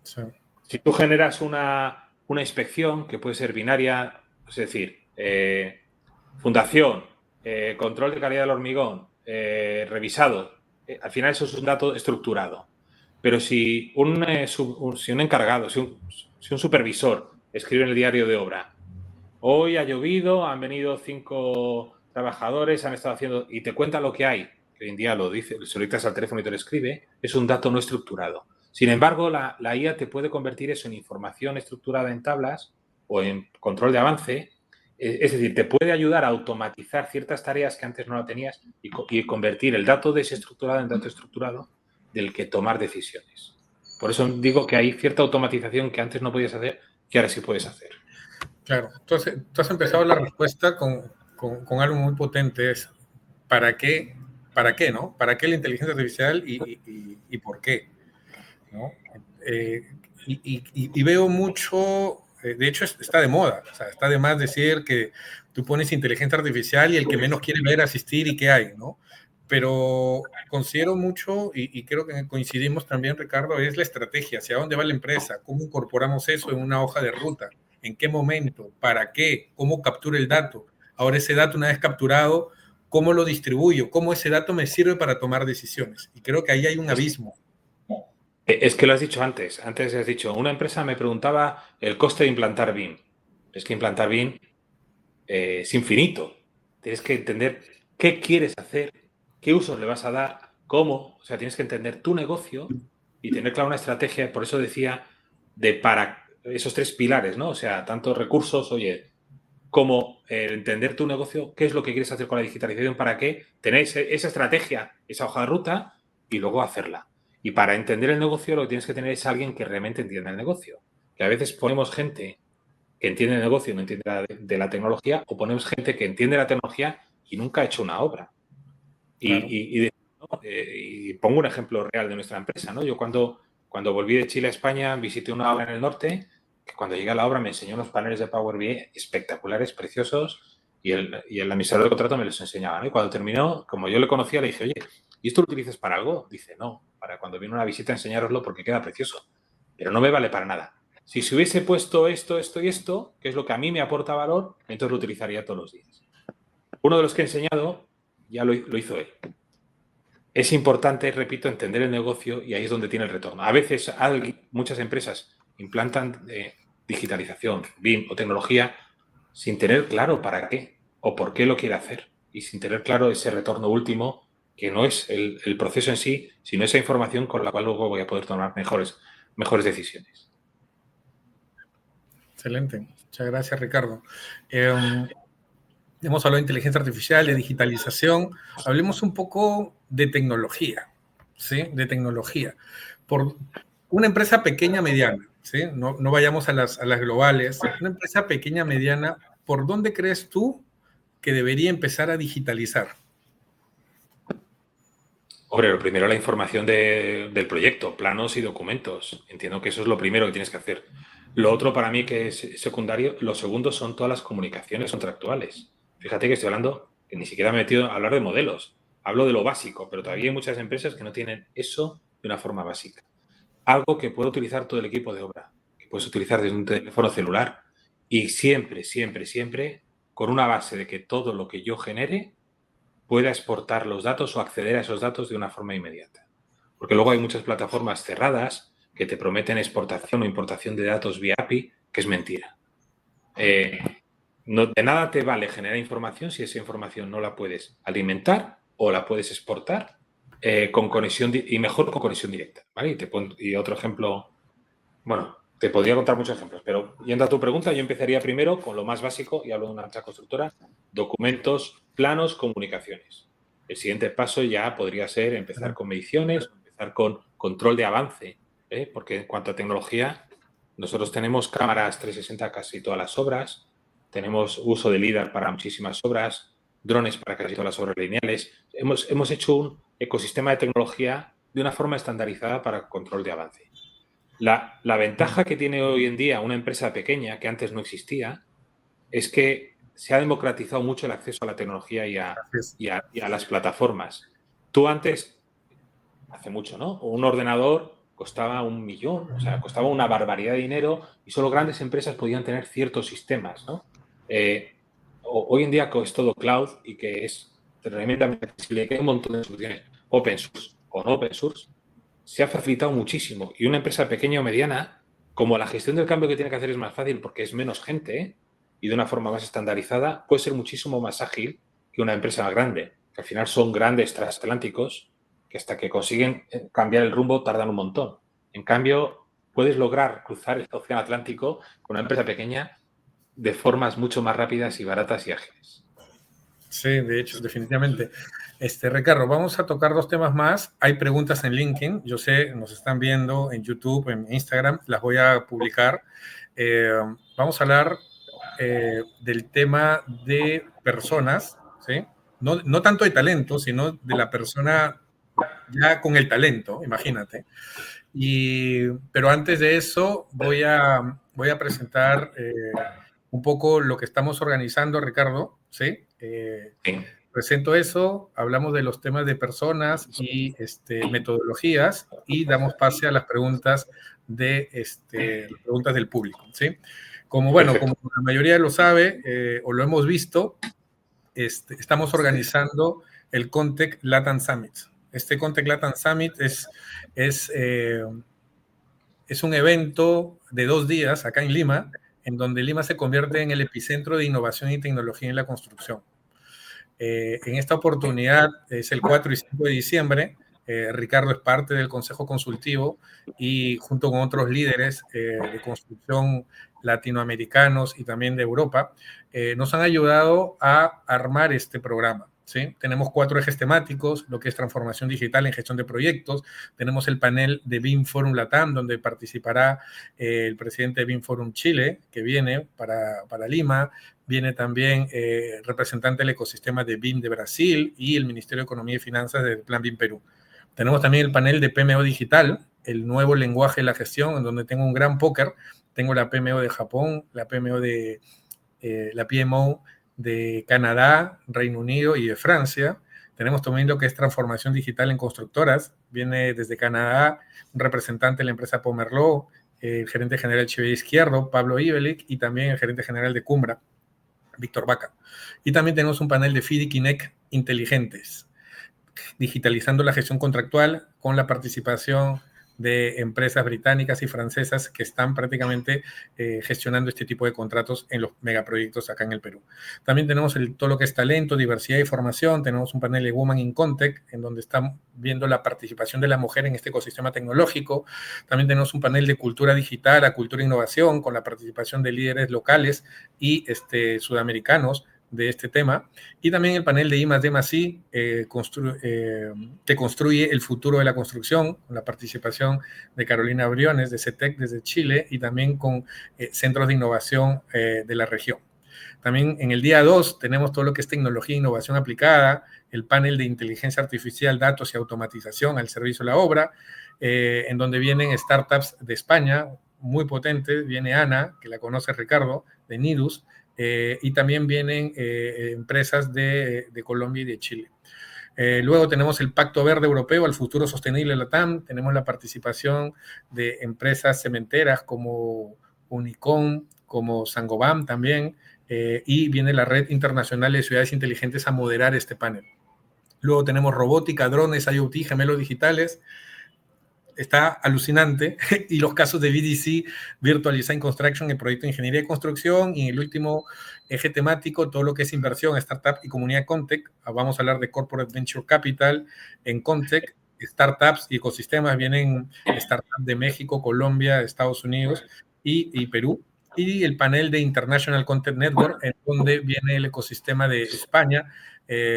Sí. Si tú generas una inspección que puede ser binaria, es decir, fundación, control de calidad del hormigón, revisado, al final eso es un dato estructurado. Pero si un encargado, si un supervisor escribe en el diario de obra, hoy ha llovido, han venido 5 trabajadores, han estado haciendo, y te cuenta lo que hay, que hoy en día lo dice, se lo dictas al teléfono y te lo escribe, es un dato no estructurado. Sin embargo, la IA te puede convertir eso en información estructurada en tablas o en control de avance. Es decir, te puede ayudar a automatizar ciertas tareas que antes no la tenías y convertir el dato desestructurado en dato estructurado del que tomar decisiones. Por eso digo que hay cierta automatización que antes no podías hacer, que ahora sí puedes hacer. Claro. Entonces, tú has empezado la respuesta con algo muy potente, es ¿para qué, no? ¿Para qué la inteligencia artificial y por qué? ¿No? Y veo mucho, de hecho está de moda, o sea, está de más decir que tú pones inteligencia artificial y el que menos quiere ver asistir y qué hay, ¿no? Pero considero mucho, y creo que coincidimos también, Ricardo, es la estrategia, hacia dónde va la empresa, cómo incorporamos eso en una hoja de ruta, en qué momento, para qué, cómo captura el dato. Ahora ese dato, una vez capturado, cómo lo distribuyo, cómo ese dato me sirve para tomar decisiones. Y creo que ahí hay un abismo. Es que lo has dicho antes. Antes has dicho, una empresa me preguntaba el coste de implantar BIM. Es que implantar BIM es infinito. Tienes que entender qué quieres hacer, qué usos le vas a dar, cómo. O sea, tienes que entender tu negocio y tener clara una estrategia. Por eso decía para esos 3 pilares, ¿no? O sea, tanto recursos, oye, como entender tu negocio, qué es lo que quieres hacer con la digitalización, para qué, tener esa estrategia, esa hoja de ruta y luego hacerla. Y para entender el negocio lo que tienes que tener es alguien que realmente entienda el negocio. Que a veces ponemos gente que entiende el negocio y no entiende de la tecnología, o ponemos gente que entiende la tecnología y nunca ha hecho una obra. Claro. Y pongo un ejemplo real de nuestra empresa, ¿no? Yo cuando volví de Chile a España visité una obra en el norte, que cuando llegué a la obra me enseñó unos paneles de Power BI espectaculares, preciosos, y el administrador de contrato me los enseñaba, ¿no? Y cuando terminó, como yo le conocía, le dije, oye, ¿y esto lo utilizas para algo? Dice, no, para cuando viene una visita enseñároslo porque queda precioso, pero no me vale para nada. Si se hubiese puesto esto, esto y esto, que es lo que a mí me aporta valor, entonces lo utilizaría todos los días. Uno de los que he enseñado ya lo hizo él. Es importante, repito, entender el negocio y ahí es donde tiene el retorno. A veces muchas empresas implantan digitalización, BIM o tecnología sin tener claro para qué o por qué lo quiere hacer y sin tener claro ese retorno último, que no es el proceso en sí, sino esa información con la cual luego voy a poder tomar mejores decisiones. Excelente. Muchas gracias, Ricardo. Hemos hablado de inteligencia artificial, de digitalización. Hablemos un poco de tecnología, ¿sí? De tecnología. Por una empresa pequeña, mediana, ¿sí? No vayamos a las globales. Una empresa pequeña, mediana, ¿por dónde crees tú que debería empezar a digitalizar? Hombre, lo primero, la información del proyecto, planos y documentos. Entiendo que eso es lo primero que tienes que hacer. Lo otro para mí que es secundario, lo segundo son todas las comunicaciones contractuales. Fíjate que estoy hablando, que ni siquiera me he metido a hablar de modelos. Hablo de lo básico, pero todavía hay muchas empresas que no tienen eso de una forma básica. Algo que puede utilizar todo el equipo de obra, que puedes utilizar desde un teléfono celular y siempre, siempre, siempre con una base de que todo lo que yo genere pueda exportar los datos o acceder a esos datos de una forma inmediata. Porque luego hay muchas plataformas cerradas que te prometen exportación o importación de datos vía API, que es mentira. No, de nada te vale generar información si esa información no la puedes alimentar o la puedes exportar con conexión y mejor con conexión directa. ¿Vale? Y otro ejemplo, bueno, te podría contar muchos ejemplos, pero yendo a tu pregunta, yo empezaría primero con lo más básico, y hablo de una empresa constructora: documentos, planos, comunicaciones. El siguiente paso ya podría ser empezar con mediciones, empezar con control de avance, porque en cuanto a tecnología, nosotros tenemos cámaras 360 casi todas las obras, tenemos uso de LiDAR para muchísimas obras, drones para casi todas las obras lineales. Hemos hecho un ecosistema de tecnología de una forma estandarizada para control de avance. La ventaja que tiene hoy en día una empresa pequeña, que antes no existía, es que se ha democratizado mucho el acceso a la tecnología y Gracias. a las plataformas. Tú antes, hace mucho, ¿no? Un ordenador costaba 1 millón, o sea, costaba una barbaridad de dinero y solo grandes empresas podían tener ciertos sistemas, ¿no? Hoy en día es todo cloud y que es tremendamente accesible, que hay un montón de soluciones open source o no open source, se ha facilitado muchísimo. Y una empresa pequeña o mediana, como la gestión del cambio que tiene que hacer es más fácil porque es menos gente y de una forma más estandarizada, puede ser muchísimo más ágil que una empresa más grande, que al final son grandes transatlánticos que hasta que consiguen cambiar el rumbo tardan un montón. En cambio, puedes lograr cruzar el océano Atlántico con una empresa pequeña de formas mucho más rápidas y baratas y ágiles. Sí, de hecho, definitivamente. Ricardo, vamos a tocar 2 temas más. Hay preguntas en LinkedIn. Yo sé, nos están viendo en YouTube, en Instagram. Las voy a publicar. Vamos a hablar del tema de personas, ¿sí? No tanto de talento, sino de la persona ya con el talento, imagínate. Pero antes de eso, voy a presentar un poco lo que estamos organizando, Ricardo, ¿sí? Sí. Presento eso, hablamos de los temas de personas y metodologías y damos pase a las preguntas del público, ¿sí? Como la mayoría lo sabe o lo hemos visto, estamos organizando el Contec Latam Summit. Este Contec Latam Summit es un evento de 2 días acá en Lima, en donde Lima se convierte en el epicentro de innovación y tecnología en la construcción. En esta oportunidad es el 4 y 5 de diciembre. Ricardo es parte del Consejo Consultivo y junto con otros líderes de construcción latinoamericanos y también de Europa, nos han ayudado a armar este programa. ¿Sí? Tenemos 4 ejes temáticos, lo que es transformación digital en gestión de proyectos. Tenemos el panel de BIM Forum Latam, donde participará el presidente de BIM Forum Chile, que viene para Lima. Viene también representante del ecosistema de BIM de Brasil y el Ministerio de Economía y Finanzas del Plan BIM Perú. Tenemos también el panel de PMO Digital, el nuevo lenguaje de la gestión, en donde tengo un gran póker. Tengo la PMO de Japón, la PMO de Canadá, Reino Unido y de Francia. Tenemos también lo que es transformación digital en constructoras. Viene desde Canadá un representante de la empresa Pomerleau, el gerente general Chile Izquierdo, Pablo Ibelic, y también el gerente general de Cumbra, Víctor Vaca. Y también tenemos un panel de FIDI Kinect inteligentes, digitalizando la gestión contractual con la participación de empresas británicas y francesas que están prácticamente gestionando este tipo de contratos en los megaproyectos acá en el Perú. También tenemos todo lo que es talento, diversidad y formación. Tenemos un panel de Women in Contec, en donde están viendo la participación de la mujer en este ecosistema tecnológico. También tenemos un panel de cultura digital a cultura e innovación, con la participación de líderes locales y sudamericanos de este tema, y también el panel de I+D+I que construye el futuro de la construcción, con la participación de Carolina Briones de CETEC desde Chile y también con centros de innovación de la región. También en el día 2 tenemos todo lo que es tecnología e innovación aplicada, el panel de inteligencia artificial, datos y automatización al servicio de la obra, en donde vienen startups de España muy potentes. Viene Ana, que la conoce Ricardo, de Nidus, y también vienen empresas de Colombia y de Chile. Luego tenemos el Pacto Verde Europeo al Futuro Sostenible Latam. Tenemos la participación de empresas cementeras como Unicom, como Saint-Gobain también, y viene la Red Internacional de Ciudades Inteligentes a moderar este panel. Luego tenemos robótica, drones, IoT, gemelos digitales. Está alucinante. Y los casos de VDC, Virtual Design Construction, el proyecto de ingeniería de construcción, y el último eje temático, todo lo que es inversión, startup y comunidad Contec. Vamos a hablar de Corporate Venture Capital en Contec, startups y ecosistemas. Vienen startups de México, Colombia, Estados Unidos y Perú. Y el panel de International Content Network, en donde viene el ecosistema de España,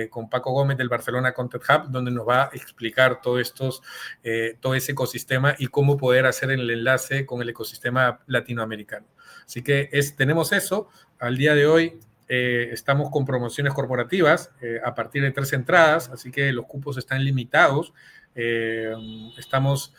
con Paco Gómez del Barcelona Content Hub, donde nos va a explicar todo ese ecosistema y cómo poder hacer el enlace con el ecosistema latinoamericano. Así que tenemos eso. Al día de hoy estamos con promociones corporativas a partir de 3 entradas, así que los cupos están limitados. Estamos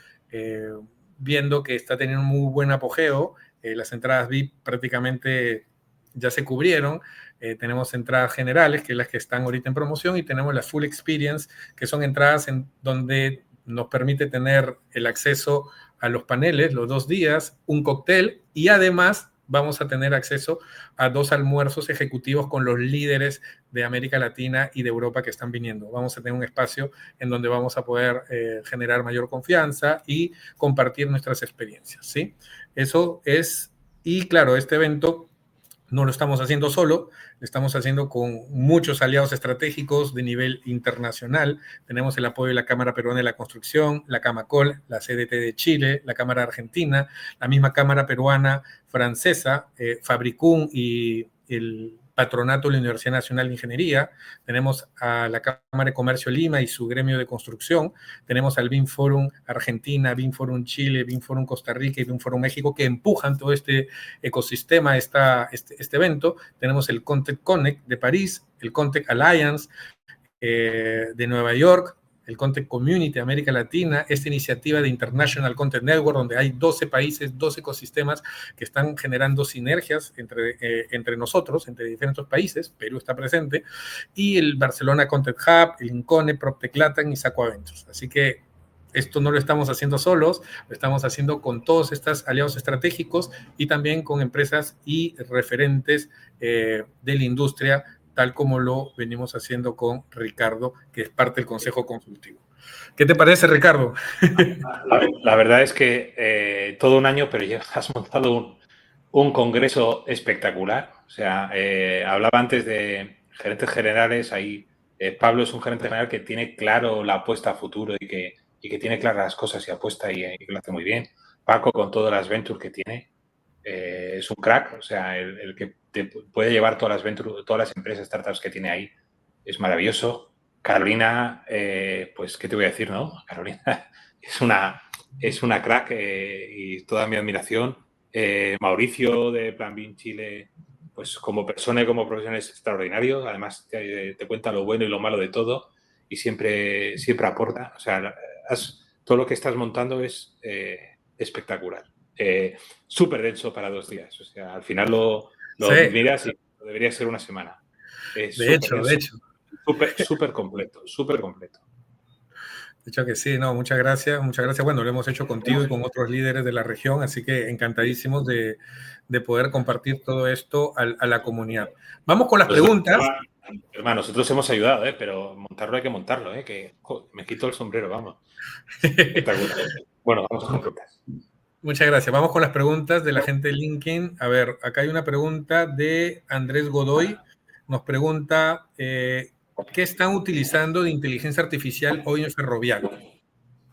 viendo que está teniendo un muy buen apogeo. Las entradas VIP prácticamente ya se cubrieron. Tenemos entradas generales, que es las que están ahorita en promoción, y tenemos las Full Experience, que son entradas en donde nos permite tener el acceso a los paneles los 2 días, un cóctel, y además vamos a tener acceso a 2 almuerzos ejecutivos con los líderes de América Latina y de Europa que están viniendo. Vamos a tener un espacio en donde vamos a poder generar mayor confianza y compartir nuestras experiencias, ¿sí? Eso es, y claro, este evento no lo estamos haciendo solo, lo estamos haciendo con muchos aliados estratégicos de nivel internacional. Tenemos el apoyo de la Cámara Peruana de la Construcción, la Camacol, la CDT de Chile, la Cámara Argentina, la misma Cámara Peruana Francesa, Fabricún y el Patronato de la Universidad Nacional de Ingeniería. Tenemos a la Cámara de Comercio Lima y su gremio de construcción. Tenemos al BIM Forum Argentina, BIM Forum Chile, BIM Forum Costa Rica y BIM Forum México, que empujan todo este ecosistema, este evento. Tenemos el Content Connect de París, el Content Alliance de Nueva York, el Content Community de América Latina, esta iniciativa de International Content Network, donde hay 12 países, 12 ecosistemas que están generando sinergias entre nosotros, entre diferentes países. Perú está presente, y el Barcelona Content Hub, el Incone, PropTech Latam y Saco Ventures. Así que esto no lo estamos haciendo solos, lo estamos haciendo con todos estos aliados estratégicos y también con empresas y referentes de la industria, tal como lo venimos haciendo con Ricardo, que es parte del Consejo Consultivo. ¿Qué te parece, Ricardo? La verdad es que todo un año, pero ya has montado un congreso espectacular. O sea, hablaba antes de gerentes generales. Ahí Pablo es un gerente general que tiene claro la apuesta a futuro y que tiene claras las cosas y apuesta y que lo hace muy bien. Paco, con todas las ventures que tiene, es un crack. O sea, el que te puede llevar todas las ventures, todas las empresas, startups que tiene ahí, es maravilloso. Carolina, pues, ¿qué te voy a decir, no? Carolina es una crack y toda mi admiración. Mauricio de Plan B Chile, pues como persona y como profesional es extraordinario. Además, te cuenta lo bueno y lo malo de todo y siempre aporta. O sea, todo lo que estás montando es espectacular. Súper denso para 2 días. O sea, al final lo Sí. miras y debería ser una semana. De hecho. Súper completo, súper completo. De hecho que sí, no, muchas gracias. Bueno, lo hemos hecho contigo y con otros líderes de la región, así que encantadísimos de poder compartir todo esto a la comunidad. Vamos con las preguntas. Hermano, nosotros hemos ayudado, pero montarlo hay que montarlo, que me quito el sombrero, vamos. Espectacular. Bueno, vamos con preguntas. Muchas gracias. Vamos con las preguntas de la gente de LinkedIn. A ver, acá hay una pregunta de Andrés Godoy. Nos pregunta, ¿qué están utilizando de inteligencia artificial hoy en Ferrovial?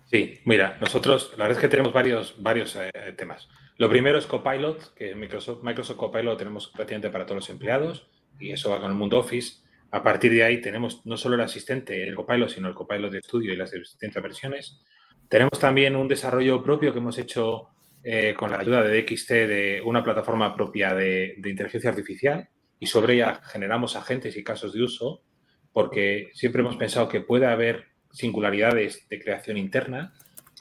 Sí, mira, nosotros la verdad es que tenemos varios temas. Lo primero es Copilot, que Microsoft Copilot lo tenemos prácticamente para todos los empleados y eso va con el mundo Office. A partir de ahí tenemos no solo el asistente, el Copilot, sino el Copilot de estudio y las distintas versiones. Tenemos también un desarrollo propio que hemos hecho con la ayuda de DXT, de una plataforma propia de inteligencia artificial, y sobre ella generamos agentes y casos de uso, porque siempre hemos pensado que puede haber singularidades de creación interna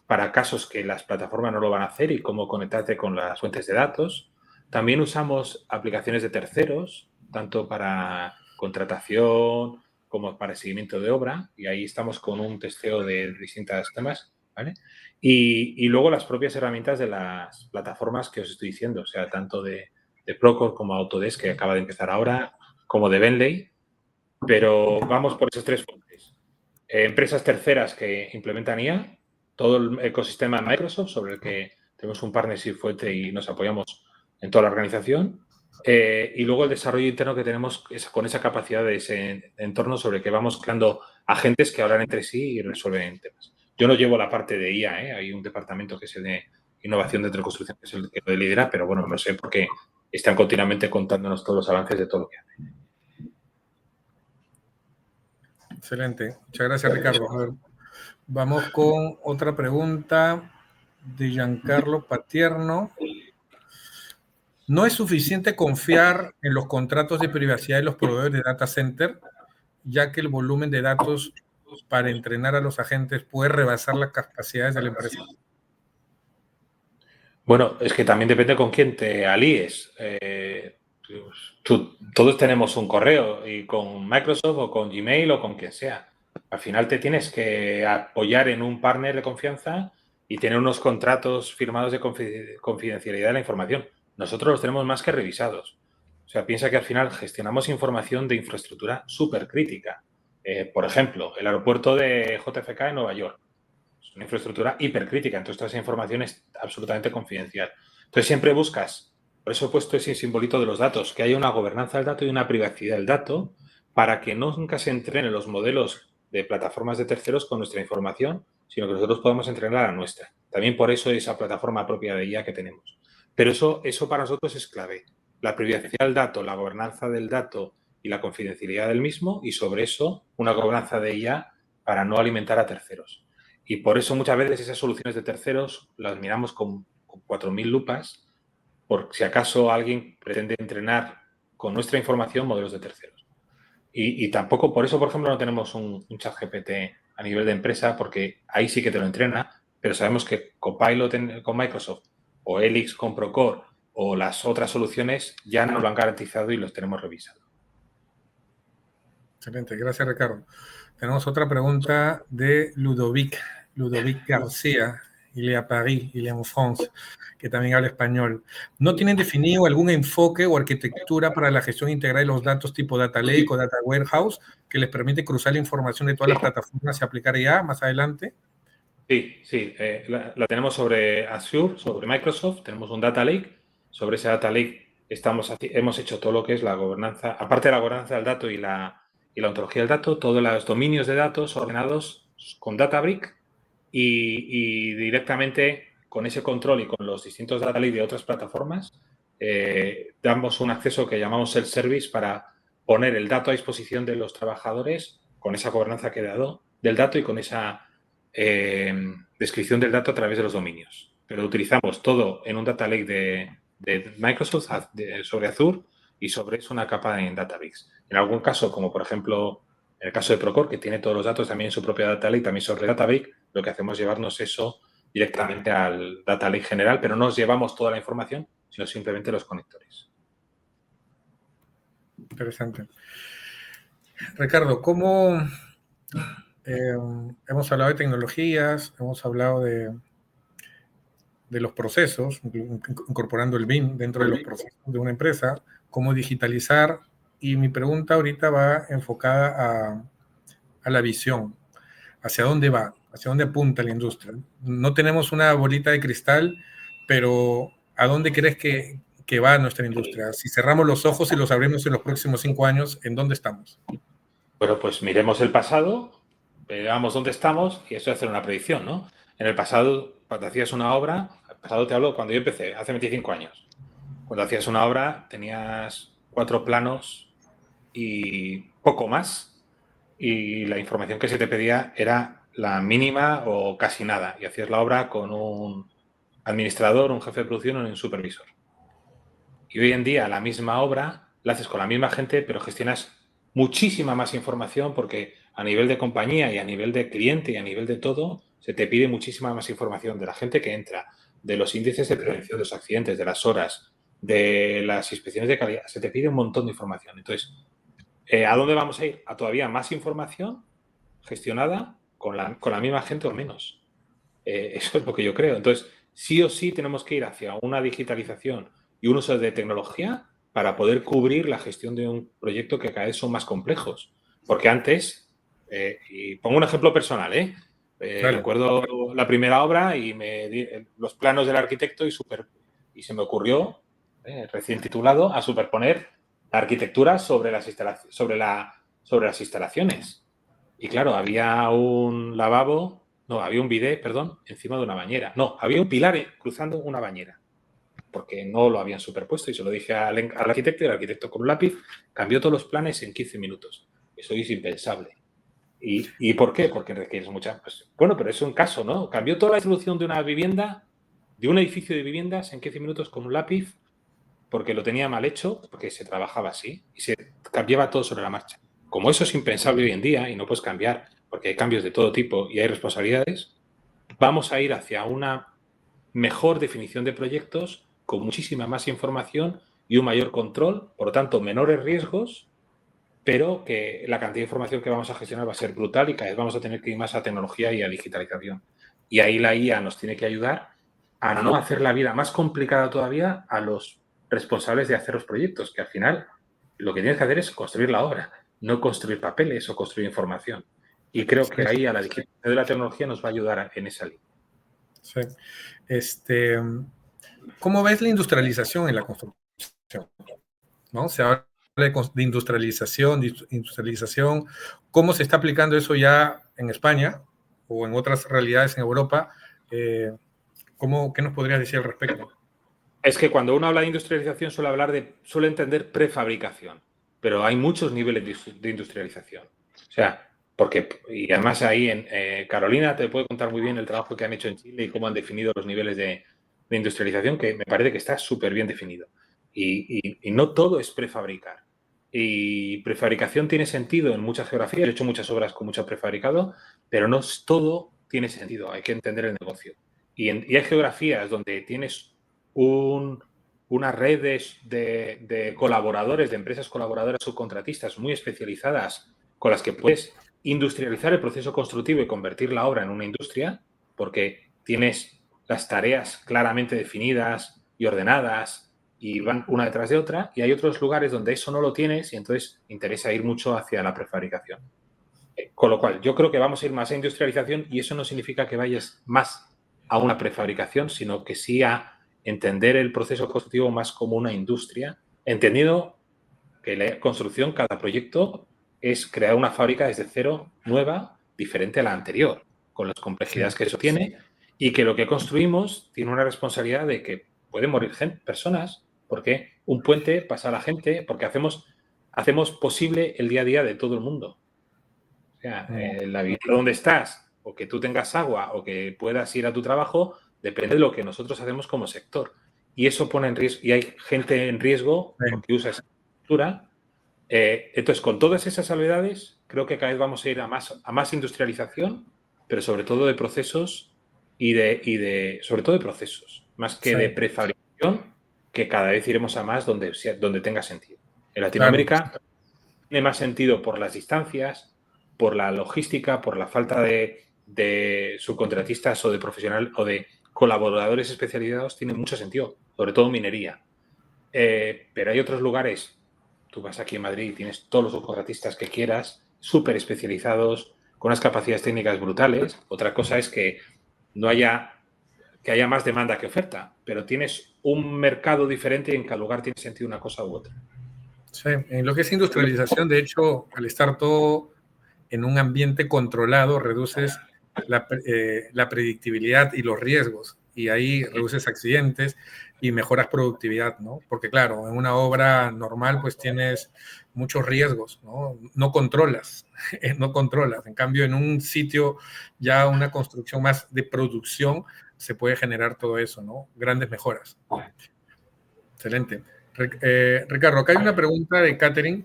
para casos que las plataformas no lo van a hacer y cómo conectarte con las fuentes de datos. También usamos aplicaciones de terceros, tanto para contratación como para seguimiento de obra, y ahí estamos con un testeo de distintos temas, ¿vale? Y luego las propias herramientas de las plataformas que os estoy diciendo, o sea, tanto de Procore como Autodesk, que acaba de empezar ahora, como de Bentley, pero vamos por esas 3 fuentes. Empresas terceras que implementan IA, todo el ecosistema de Microsoft, sobre el que tenemos un partnership fuerte y nos apoyamos en toda la organización, y luego el desarrollo interno que tenemos con esa capacidad de ese entorno sobre el que vamos creando agentes que hablan entre sí y resuelven temas. Yo no llevo la parte de IA, hay un departamento que es el de innovación de teleconstrucción, que es el que lo lidera, pero bueno, no sé porque están continuamente contándonos todos los avances de todo lo que hacen. Excelente. Muchas gracias, Ricardo. A ver, vamos con otra pregunta de Giancarlo Patierno. ¿No es suficiente confiar en los contratos de privacidad de los proveedores de data center, ya que el volumen de datos para entrenar a los agentes puede rebasar las capacidades de la empresa? Bueno, es que también depende con quién te alíes. Todos tenemos un correo y con Microsoft o con Gmail o con quien sea. Al final te tienes que apoyar en un partner de confianza y tener unos contratos firmados de confidencialidad de la información. Nosotros los tenemos más que revisados. O sea, piensa que al final gestionamos información de infraestructura súper crítica. Por ejemplo, el aeropuerto de JFK en Nueva York. Es una infraestructura hipercrítica, entonces toda esa información es absolutamente confidencial. Entonces siempre buscas, por eso he puesto ese simbolito de los datos, que haya una gobernanza del dato y una privacidad del dato para que nunca se entrenen los modelos de plataformas de terceros con nuestra información, sino que nosotros podamos entrenar la nuestra. También por eso esa plataforma propia de IA que tenemos. Pero eso para nosotros es clave. La privacidad del dato, la gobernanza del dato y la confidencialidad del mismo, y sobre eso una gobernanza de IA para no alimentar a terceros. Y por eso muchas veces esas soluciones de terceros las miramos con 4.000 lupas, por si acaso alguien pretende entrenar con nuestra información modelos de terceros. Y tampoco, por eso, por ejemplo, no tenemos un ChatGPT a nivel de empresa, porque ahí sí que te lo entrena, pero sabemos que Copilot con Microsoft o Helix con Procore o las otras soluciones ya nos lo han garantizado y los tenemos revisados. Excelente, gracias Ricardo. Tenemos otra pregunta de Ludovic García, il est à Paris, il est en France, que también habla español. ¿No tienen definido algún enfoque o arquitectura para la gestión integral de los datos tipo Data Lake o Data Warehouse que les permite cruzar la información de todas las plataformas y aplicar IA más adelante? Sí, la tenemos sobre Azure, sobre Microsoft, tenemos un Data Lake. Sobre ese Data Lake hemos hecho todo lo que es la gobernanza, aparte de la gobernanza del dato y la ontología del dato, todos los dominios de datos ordenados con Databricks y directamente con ese control y con los distintos Data Lake de otras plataformas, damos un acceso que llamamos self-service para poner el dato a disposición de los trabajadores con esa gobernanza que he dado del dato y con esa descripción del dato a través de los dominios. Pero utilizamos todo en un Data Lake de Microsoft sobre Azure y sobre eso una capa en Databricks. En algún caso, como por ejemplo en el caso de Procore, que tiene todos los datos también en su propia Data Lake, también sobre Databricks, lo que hacemos es llevarnos eso directamente al Data Lake general, pero no nos llevamos toda la información, sino simplemente los conectores. Interesante. Ricardo, ¿cómo hemos hablado de tecnologías, hemos hablado de los procesos, incorporando el BIM dentro de los procesos de una empresa, cómo digitalizar? Y mi pregunta ahorita va enfocada a la visión. ¿Hacia dónde va? ¿Hacia dónde apunta la industria? No tenemos una bolita de cristal, pero ¿a dónde crees que va nuestra industria? Si cerramos los ojos y los abrimos en los próximos 5 años, ¿en dónde estamos? Bueno, pues miremos el pasado, veamos dónde estamos y eso es hacer una predicción, ¿no? En el pasado, cuando hacías una obra, el pasado te hablo cuando yo empecé, hace 25 años. Cuando hacías una obra tenías 4 planos y poco más y la información que se te pedía era la mínima o casi nada y hacías la obra con un administrador, un jefe de producción o un supervisor. Y hoy en día la misma obra la haces con la misma gente, pero gestionas muchísima más información porque a nivel de compañía y a nivel de cliente y a nivel de todo se te pide muchísima más información de la gente que entra, de los índices de prevención de los accidentes, de las horas, de las inspecciones de calidad. Se te pide un montón de información. Entonces, ¿a dónde vamos a ir? A todavía más información gestionada con la misma gente o menos. Eso es lo que yo creo. Entonces, sí o sí tenemos que ir hacia una digitalización y un uso de tecnología para poder cubrir la gestión de un proyecto que cada vez son más complejos. Porque antes, y pongo un ejemplo personal, recuerdo la primera obra y me di los planos del arquitecto y se me ocurrió, recién titulado, a superponer la arquitectura sobre las instalaciones. Y claro, había un lavabo, no, había un bidé, perdón, encima de una bañera. No, había un pilar cruzando una bañera, porque no lo habían superpuesto y se lo dije al arquitecto y el arquitecto con un lápiz cambió todos los planes en 15 minutos. Eso es impensable. ¿Y por qué? Porque requieres mucha... Pues, bueno, pero es un caso, ¿no? Cambió toda la distribución de una vivienda, de un edificio de viviendas en 15 minutos con un lápiz porque lo tenía mal hecho, porque se trabajaba así y se cambiaba todo sobre la marcha. Como eso es impensable hoy en día y no puedes cambiar porque hay cambios de todo tipo y hay responsabilidades, vamos a ir hacia una mejor definición de proyectos con muchísima más información y un mayor control, por lo tanto, menores riesgos, pero que la cantidad de información que vamos a gestionar va a ser brutal y cada vez vamos a tener que ir más a tecnología y a digitalización. Y ahí la IA nos tiene que ayudar a no hacer la vida más complicada todavía a los responsables de hacer los proyectos, que al final lo que tienes que hacer es construir la obra, no construir papeles o construir información. Y creo que ahí a la digitalización de la tecnología nos va a ayudar en esa línea. Sí. ¿Cómo ves la industrialización en la construcción? ¿No? Se habla de industrialización. ¿Cómo se está aplicando eso ya en España o en otras realidades en Europa? ¿Qué nos podrías decir al respecto? Es que cuando uno habla de industrialización suele entender prefabricación, pero hay muchos niveles de industrialización. O sea, y además ahí en Carolina te puede contar muy bien el trabajo que han hecho en Chile y cómo han definido los niveles de industrialización, que me parece que está súper bien definido. Y no todo es prefabricar. Y prefabricación tiene sentido en muchas geografías. He hecho muchas obras con mucho prefabricado, pero no todo tiene sentido. Hay que entender el negocio. Y hay geografías donde tienes unas redes de colaboradores, de empresas colaboradoras subcontratistas muy especializadas con las que puedes industrializar el proceso constructivo y convertir la obra en una industria, porque tienes las tareas claramente definidas y ordenadas y van una detrás de otra, y hay otros lugares donde eso no lo tienes y entonces interesa ir mucho hacia la prefabricación. Con lo cual, yo creo que vamos a ir más a industrialización y eso no significa que vayas más a una prefabricación, sino que sí a entender el proceso constructivo más como una industria, entendido que la construcción, cada proyecto, es crear una fábrica desde cero, nueva, diferente a la anterior, con las complejidades que eso tiene, y que lo que construimos tiene una responsabilidad de que pueden morir personas, porque un puente pasa a la gente, porque hacemos posible el día a día de todo el mundo. O sea, la vivienda donde estás, o que tú tengas agua, o que puedas ir a tu trabajo, depende de lo que nosotros hacemos como sector. Y eso pone en riesgo, y hay gente en riesgo porque usa esa estructura. Entonces, con todas esas salvedades, creo que cada vez vamos a ir a más industrialización, pero sobre todo de procesos sobre todo de procesos, más que de prefabricación, que cada vez iremos a más donde tenga sentido. En Latinoamérica tiene más sentido por las distancias, por la logística, por la falta de subcontratistas o de profesionales o de colaboradores especializados, tiene mucho sentido, sobre todo minería. Pero hay otros lugares, tú vas aquí en Madrid y tienes todos los subcontratistas que quieras, súper especializados, con unas capacidades técnicas brutales. Otra cosa es que haya más demanda que oferta, pero tienes un mercado diferente y en cada lugar tiene sentido una cosa u otra. Sí, en lo que es industrialización, de hecho, al estar todo en un ambiente controlado, reduces la predictibilidad y los riesgos, y ahí reduces accidentes y mejoras productividad, ¿no? Porque claro, en una obra normal pues tienes muchos riesgos, ¿no? No controlas. En cambio, en un sitio ya una construcción más de producción se puede generar todo eso, ¿no? Grandes mejoras. Excelente. Ricardo, acá hay una pregunta de Catherine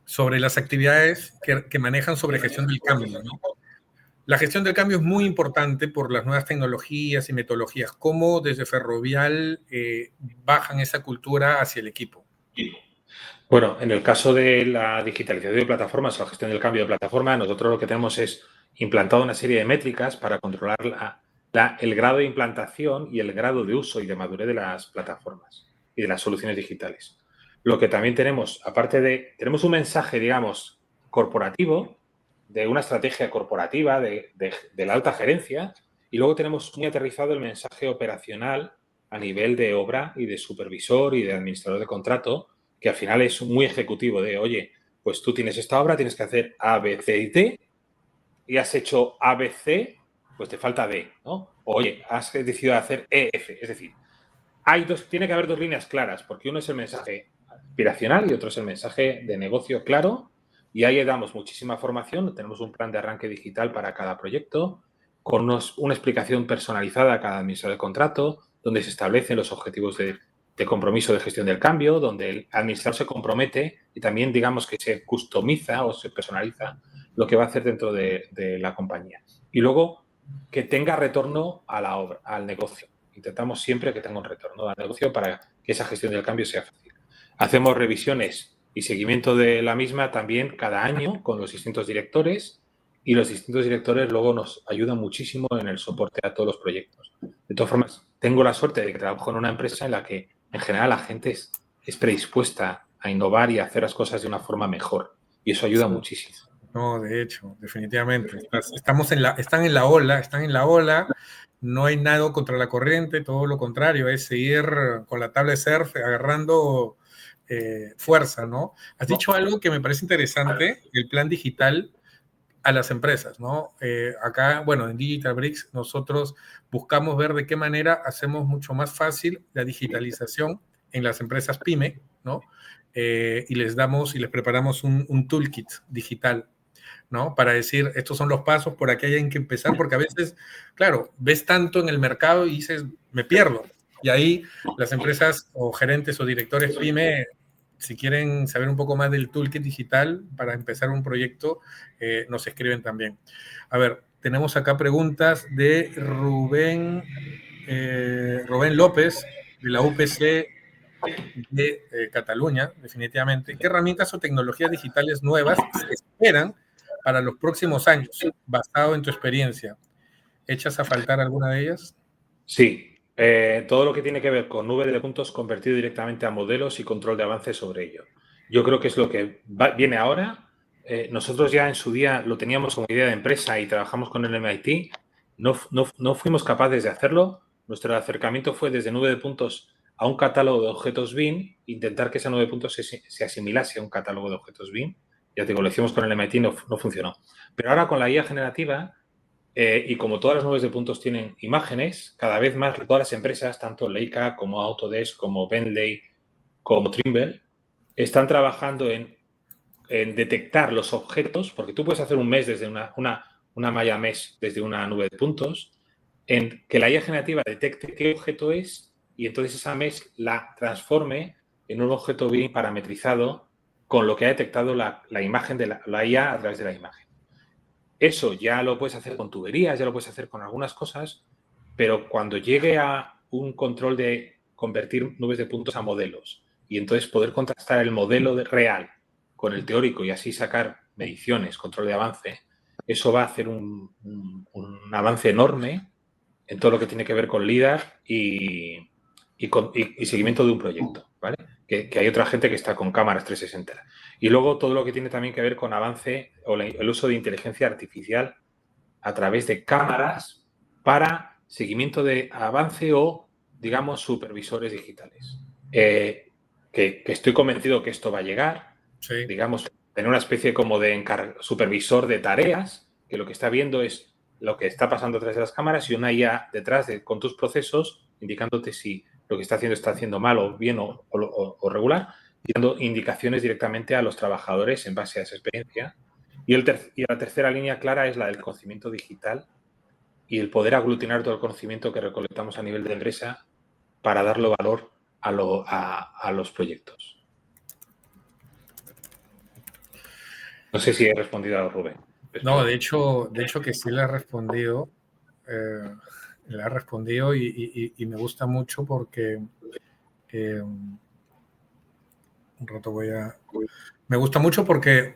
sobre las actividades que manejan sobre gestión del cambio, ¿no? La gestión del cambio es muy importante por las nuevas tecnologías y metodologías. ¿Cómo desde Ferrovial bajan esa cultura hacia el equipo? Bueno, en el caso de la digitalización de plataformas o la gestión del cambio de plataforma, nosotros lo que tenemos es implantado una serie de métricas para controlar el grado de implantación y el grado de uso y de madurez de las plataformas y de las soluciones digitales. Lo que también tenemos, tenemos un mensaje, digamos, corporativo, de una estrategia corporativa de la alta gerencia, y luego tenemos muy aterrizado el mensaje operacional a nivel de obra y de supervisor y de administrador de contrato, que al final es muy ejecutivo de, oye, pues tú tienes esta obra, tienes que hacer A, B, C y D, y has hecho A, B, C, pues te falta D, ¿no? Oye, has decidido hacer E, F. Es decir, tiene que haber dos líneas claras, porque uno es el mensaje aspiracional y otro es el mensaje de negocio claro, y ahí damos muchísima formación. Tenemos un plan de arranque digital para cada proyecto, con una explicación personalizada a cada administrador de contrato, donde se establecen los objetivos de compromiso de gestión del cambio, donde el administrador se compromete y también, digamos, que se customiza o se personaliza lo que va a hacer dentro de la compañía. Y luego, que tenga retorno a la obra, al negocio. Intentamos siempre que tenga un retorno al negocio para que esa gestión del cambio sea fácil. Hacemos revisiones y seguimiento de la misma también cada año con los distintos directores, y los distintos directores luego nos ayudan muchísimo en el soporte a todos los proyectos. De todas formas, tengo la suerte de que trabajo en una empresa en la que en general la gente es predispuesta a innovar y a hacer las cosas de una forma mejor, y eso ayuda muchísimo. No, de hecho, definitivamente. Están en la ola, no hay nada contra la corriente, todo lo contrario, es seguir con la tabla de surf agarrando fuerza, ¿no? Has dicho algo que me parece interesante, el plan digital a las empresas, ¿no? Acá, bueno, en Digital Bricks nosotros buscamos ver de qué manera hacemos mucho más fácil la digitalización en las empresas PYME, ¿no? Y les preparamos un toolkit digital, ¿no? Para decir, estos son los pasos, por aquí hay que empezar, porque a veces, claro, ves tanto en el mercado y dices, me pierdo. Y ahí las empresas o gerentes o directores PYME, si quieren saber un poco más del toolkit digital para empezar un proyecto, nos escriben también. A ver, tenemos acá preguntas de Rubén López, de la UPC de Cataluña, definitivamente. ¿Qué herramientas o tecnologías digitales nuevas se esperan para los próximos años, basado en tu experiencia? ¿Echas a faltar alguna de ellas? Sí, todo lo que tiene que ver con nube de puntos convertido directamente a modelos y control de avance sobre ello. Yo creo que es lo que viene ahora. Nosotros ya en su día lo teníamos como idea de empresa y trabajamos con el MIT. No fuimos capaces de hacerlo. Nuestro acercamiento fue desde nube de puntos a un catálogo de objetos BIM, intentar que esa nube de puntos se asimilase a un catálogo de objetos BIM. Ya te digo, lo hicimos con el MIT y no funcionó. Pero ahora con la IA generativa, y como todas las nubes de puntos tienen imágenes, cada vez más todas las empresas, tanto Leica como Autodesk, como Bentley, como Trimble, están trabajando en detectar los objetos, porque tú puedes hacer un mesh desde una malla mesh desde una nube de puntos, en que la IA generativa detecte qué objeto es y entonces esa mesh la transforme en un objeto bien parametrizado con lo que ha detectado la imagen de la IA a través de la imagen. Eso ya lo puedes hacer con tuberías, ya lo puedes hacer con algunas cosas, pero cuando llegue a un control de convertir nubes de puntos a modelos y entonces poder contrastar el modelo real con el teórico y así sacar mediciones, control de avance, eso va a hacer un avance enorme en todo lo que tiene que ver con LIDAR y seguimiento de un proyecto, ¿vale? Que hay otra gente que está con cámaras 360. Y luego todo lo que tiene también que ver con avance o el uso de inteligencia artificial a través de cámaras para seguimiento de avance o, digamos, supervisores digitales. Que estoy convencido que esto va a llegar, sí. Digamos, tener una especie como de supervisor de tareas, que lo que está viendo es lo que está pasando detrás de las cámaras y una IA detrás con tus procesos, indicándote si lo que está haciendo mal o bien o regular, y dando indicaciones directamente a los trabajadores en base a esa experiencia. Y la tercera línea clara es la del conocimiento digital y el poder aglutinar todo el conocimiento que recolectamos a nivel de empresa para darle valor a los proyectos. No sé si he respondido a Rubén. No, de hecho que sí le he respondido. Le he respondido y me gusta mucho porque un rato me gusta mucho porque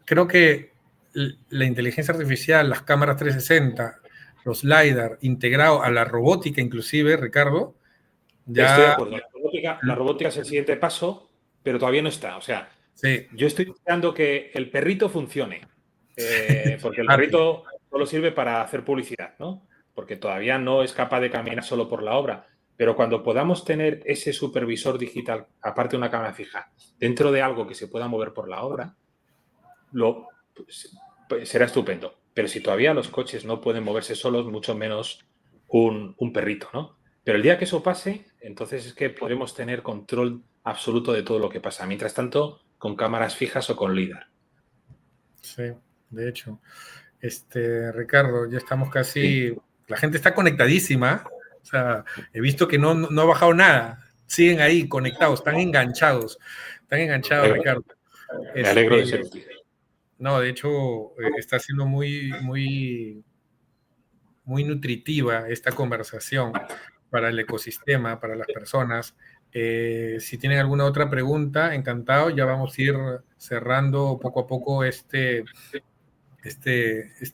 creo que la inteligencia artificial, las cámaras 360, los LiDAR, integrado a la robótica inclusive, Ricardo, ya... Estoy de acuerdo. La robótica es el siguiente paso, pero todavía no está. O sea, sí. Yo estoy deseando que el perrito funcione, porque el perrito solo sirve para hacer publicidad, ¿no? Porque todavía no es capaz de caminar solo por la obra. Pero cuando podamos tener ese supervisor digital, aparte de una cámara fija, dentro de algo que se pueda mover por la obra, será estupendo. Pero si todavía los coches no pueden moverse solos, mucho menos un perrito, ¿no? Pero el día que eso pase, entonces es que podremos tener control absoluto de todo lo que pasa. Mientras tanto, con cámaras fijas o con LIDAR. Sí, de hecho. Ricardo, ya estamos casi... Sí. La gente está conectadísima. O sea, he visto que no ha bajado nada. Siguen ahí conectados, están enganchados. Están enganchados, Ricardo. Me alegro de ser. No, de hecho, está siendo muy nutritiva esta conversación para el ecosistema, para las personas. Si tienen alguna otra pregunta, encantado. Ya vamos a ir cerrando poco a poco este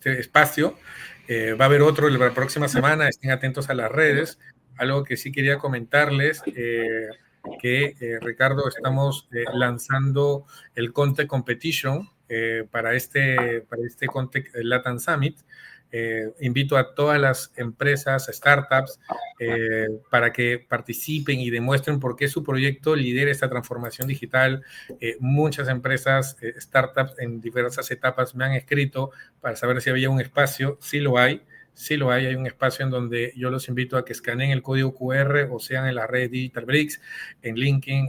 espacio. Va a haber otro la próxima semana, estén atentos a las redes. Algo que sí quería comentarles, que Ricardo, estamos lanzando el Content Competition para este Content Latam Summit. Invito a todas las empresas, startups, para que participen y demuestren por qué su proyecto lidera esta transformación digital. Muchas empresas, startups en diversas etapas me han escrito para saber si había un espacio. Sí lo hay, hay un espacio en donde yo los invito a que escaneen el código QR o sean en la red Digital Bricks, en LinkedIn,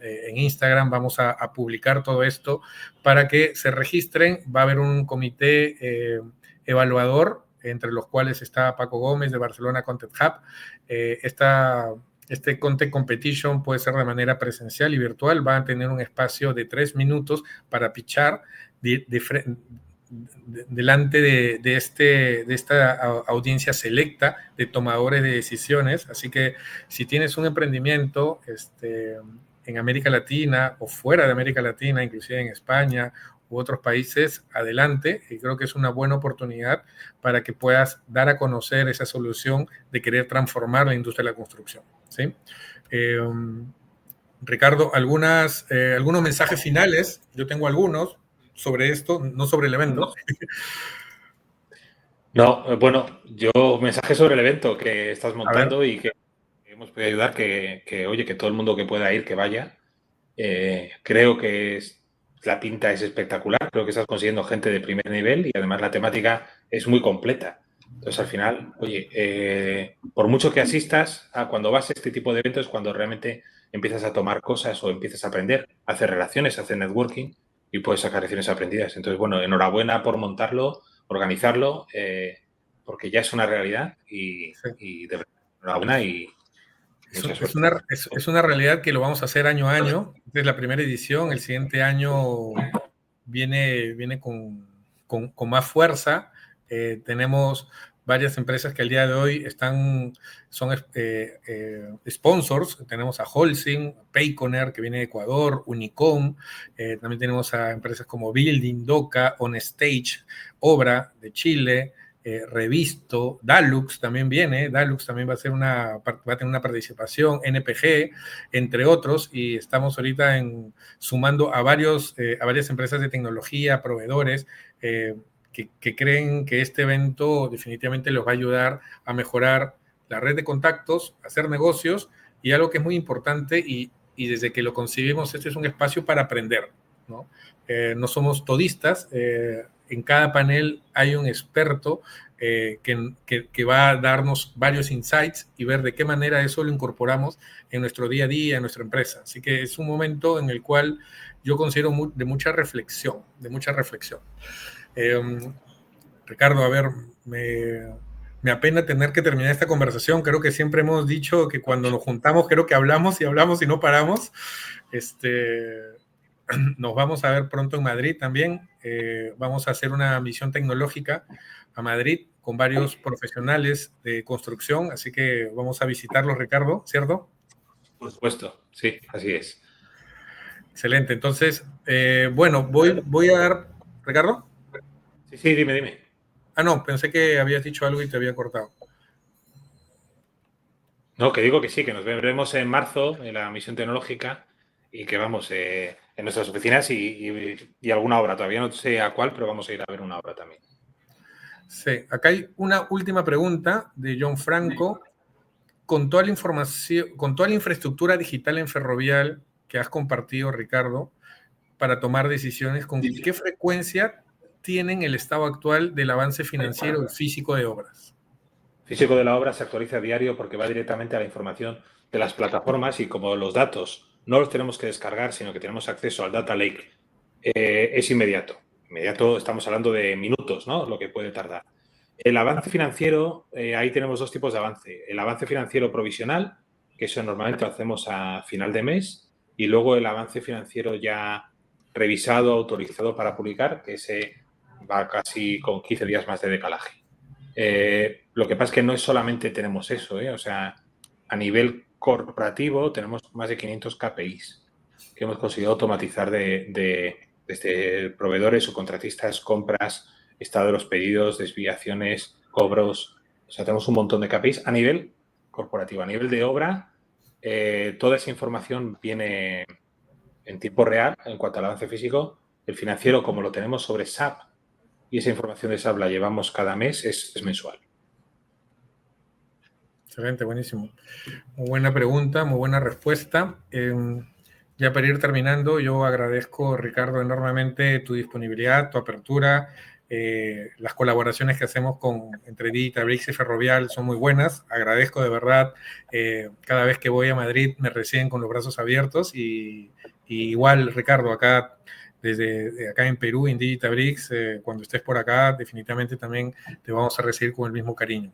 en Instagram. Vamos a publicar todo esto para que se registren. Va a haber un comité evaluador, entre los cuales está Paco Gómez de Barcelona Content Hub. Este Content Competition puede ser de manera presencial y virtual. Va a tener un espacio de 3 minutos para pitchar delante de esta audiencia selecta de tomadores de decisiones. Así que si tienes un emprendimiento en América Latina o fuera de América Latina, inclusive en España u otros países, adelante. Y creo que es una buena oportunidad para que puedas dar a conocer esa solución de querer transformar la industria de la construcción, ¿sí? Ricardo, algunos mensajes finales. Yo tengo algunos sobre esto, no sobre el evento. No, bueno, yo mensaje sobre el evento que estás montando y que hemos podido ayudar, oye, que todo el mundo que pueda ir, que vaya. Creo que la pinta es espectacular, creo que estás consiguiendo gente de primer nivel y además la temática es muy completa. Entonces, al final, oye, por mucho que asistas, cuando vas a este tipo de eventos, cuando realmente empiezas a tomar cosas o empiezas a aprender, a hacer relaciones, a hacer networking y puedes sacar lecciones aprendidas. Entonces, bueno, enhorabuena por montarlo, organizarlo, porque ya es una realidad y de verdad, enhorabuena y es una realidad que lo vamos a hacer año a año. Esta es la primera edición. El siguiente año viene con más fuerza. Tenemos varias empresas que al día de hoy son sponsors. Tenemos a Holcim, Payconer, que viene de Ecuador, Unicom. También tenemos a empresas como Building, Doca, OnStage, Obra de Chile, Revisto, Dalux también viene. Dalux también va a tener una participación, NPG, entre otros, y estamos ahorita sumando a varias empresas de tecnología, proveedores, que creen que este evento definitivamente los va a ayudar a mejorar la red de contactos, a hacer negocios, y algo que es muy importante, y desde que lo concibimos, este es un espacio para aprender, ¿no? No somos todistas. En cada panel hay un experto que va a darnos varios insights y ver de qué manera eso lo incorporamos en nuestro día a día, en nuestra empresa. Así que es un momento en el cual yo considero de mucha reflexión, Ricardo, a ver, me apena tener que terminar esta conversación. Creo que siempre hemos dicho que cuando nos juntamos, creo que hablamos y no paramos. Nos vamos a ver pronto en Madrid también. Vamos a hacer una misión tecnológica a Madrid con varios profesionales de construcción, así que vamos a visitarlos, Ricardo, ¿cierto? Por supuesto, sí, así es. Excelente. Entonces, bueno, voy a dar... ¿Ricardo? Sí, dime. No, pensé que habías dicho algo y te había cortado. No, que digo que sí, que nos veremos en marzo en la misión tecnológica y que vamos en nuestras oficinas y alguna obra. Todavía no sé a cuál, pero vamos a ir a ver una obra también. Sí, acá hay una última pregunta de John Franco. Con toda la información, con toda la infraestructura digital en Ferrovial que has compartido, Ricardo, para tomar decisiones, ¿con qué frecuencia tienen el estado actual del avance financiero y físico de obras? Físico de la obra se actualiza a diario porque va directamente a la información de las plataformas y como los datos no los tenemos que descargar, sino que tenemos acceso al Data Lake, es inmediato. Inmediato, estamos hablando de minutos, ¿no? Lo que puede tardar. El avance financiero, ahí tenemos dos tipos de avance. El avance financiero provisional, que eso normalmente lo hacemos a final de mes, y luego el avance financiero ya revisado, autorizado para publicar, que ese va casi con 15 días más de decalaje. Lo que pasa es que no es solamente tenemos eso, o sea, a nivel corporativo tenemos más de 500 KPIs que hemos conseguido automatizar desde proveedores o contratistas, compras, estado de los pedidos, desviaciones, cobros. O sea, tenemos un montón de KPIs a nivel corporativo. A nivel de obra, toda esa información viene en tiempo real en cuanto al avance físico. El financiero, como lo tenemos sobre SAP, y esa información de SAP la llevamos cada mes, es mensual. Excelente, buenísimo. Muy buena pregunta, muy buena respuesta. Ya para ir terminando, yo agradezco, Ricardo, enormemente tu disponibilidad, tu apertura. Las colaboraciones que hacemos entre Digitabricks y Ferrovial son muy buenas. Agradezco de verdad. Cada vez que voy a Madrid me reciben con los brazos abiertos y igual, Ricardo, acá desde acá en Perú, en Digitabricks, cuando estés por acá, definitivamente también te vamos a recibir con el mismo cariño.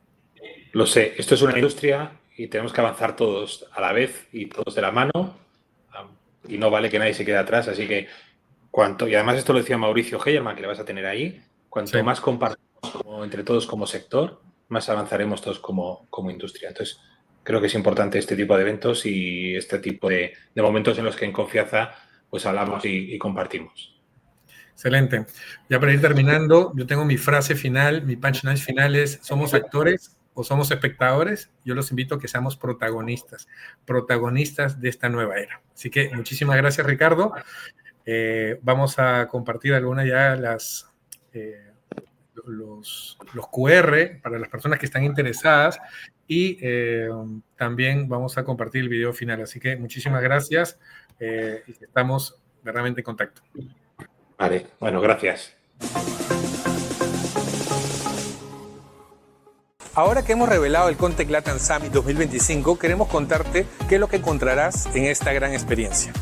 Lo sé, esto es una industria y tenemos que avanzar todos a la vez y todos de la mano, y no vale que nadie se quede atrás, así que y además esto lo decía Mauricio Heyerman, que le vas a tener ahí, cuanto más compartimos entre todos como sector, más avanzaremos todos como industria. Entonces, creo que es importante este tipo de eventos y este tipo de momentos en los que en confianza pues hablamos y compartimos. Excelente. Ya para ir terminando, yo tengo mi frase final, mi punchline final es: ¿somos actores o somos espectadores? Yo los invito a que seamos protagonistas de esta nueva era. Así que muchísimas gracias, Ricardo. Vamos a compartir algunas ya los QR para las personas que están interesadas y también vamos a compartir el video final. Así que muchísimas gracias y estamos verdaderamente en contacto. Vale, bueno, gracias. Ahora que hemos revelado el Contec Latam Summit 2025, queremos contarte qué es lo que encontrarás en esta gran experiencia.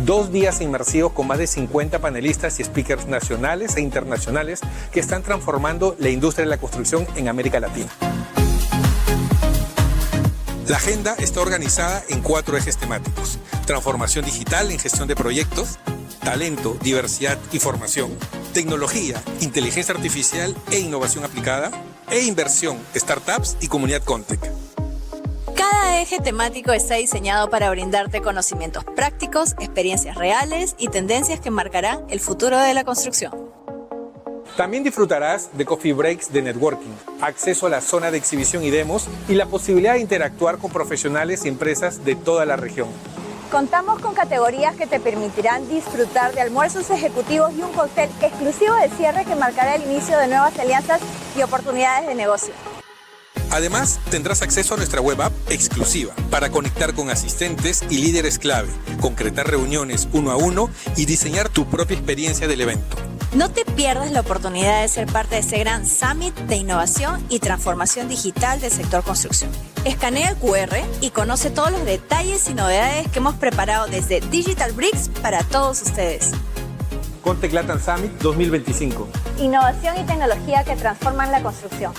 2 días inmersivos con más de 50 panelistas y speakers nacionales e internacionales que están transformando la industria de la construcción en América Latina. La agenda está organizada en 4 ejes temáticos: transformación digital en gestión de proyectos, talento, diversidad y formación, tecnología, inteligencia artificial e innovación aplicada, e inversión, startups y comunidad Contec. Cada eje temático está diseñado para brindarte conocimientos prácticos, experiencias reales y tendencias que marcarán el futuro de la construcción. También disfrutarás de coffee breaks de networking, acceso a la zona de exhibición y demos y la posibilidad de interactuar con profesionales y empresas de toda la región. Contamos con categorías que te permitirán disfrutar de almuerzos ejecutivos y un cóctel exclusivo de cierre que marcará el inicio de nuevas alianzas y oportunidades de negocio. Además, tendrás acceso a nuestra web app exclusiva para conectar con asistentes y líderes clave, concretar reuniones 1 a 1 y diseñar tu propia experiencia del evento. No te pierdas la oportunidad de ser parte de este gran Summit de innovación y transformación digital del sector construcción. Escanea el QR y conoce todos los detalles y novedades que hemos preparado desde Digitabricks para todos ustedes. Contec Latam Summit 2025. Innovación y tecnología que transforman la construcción.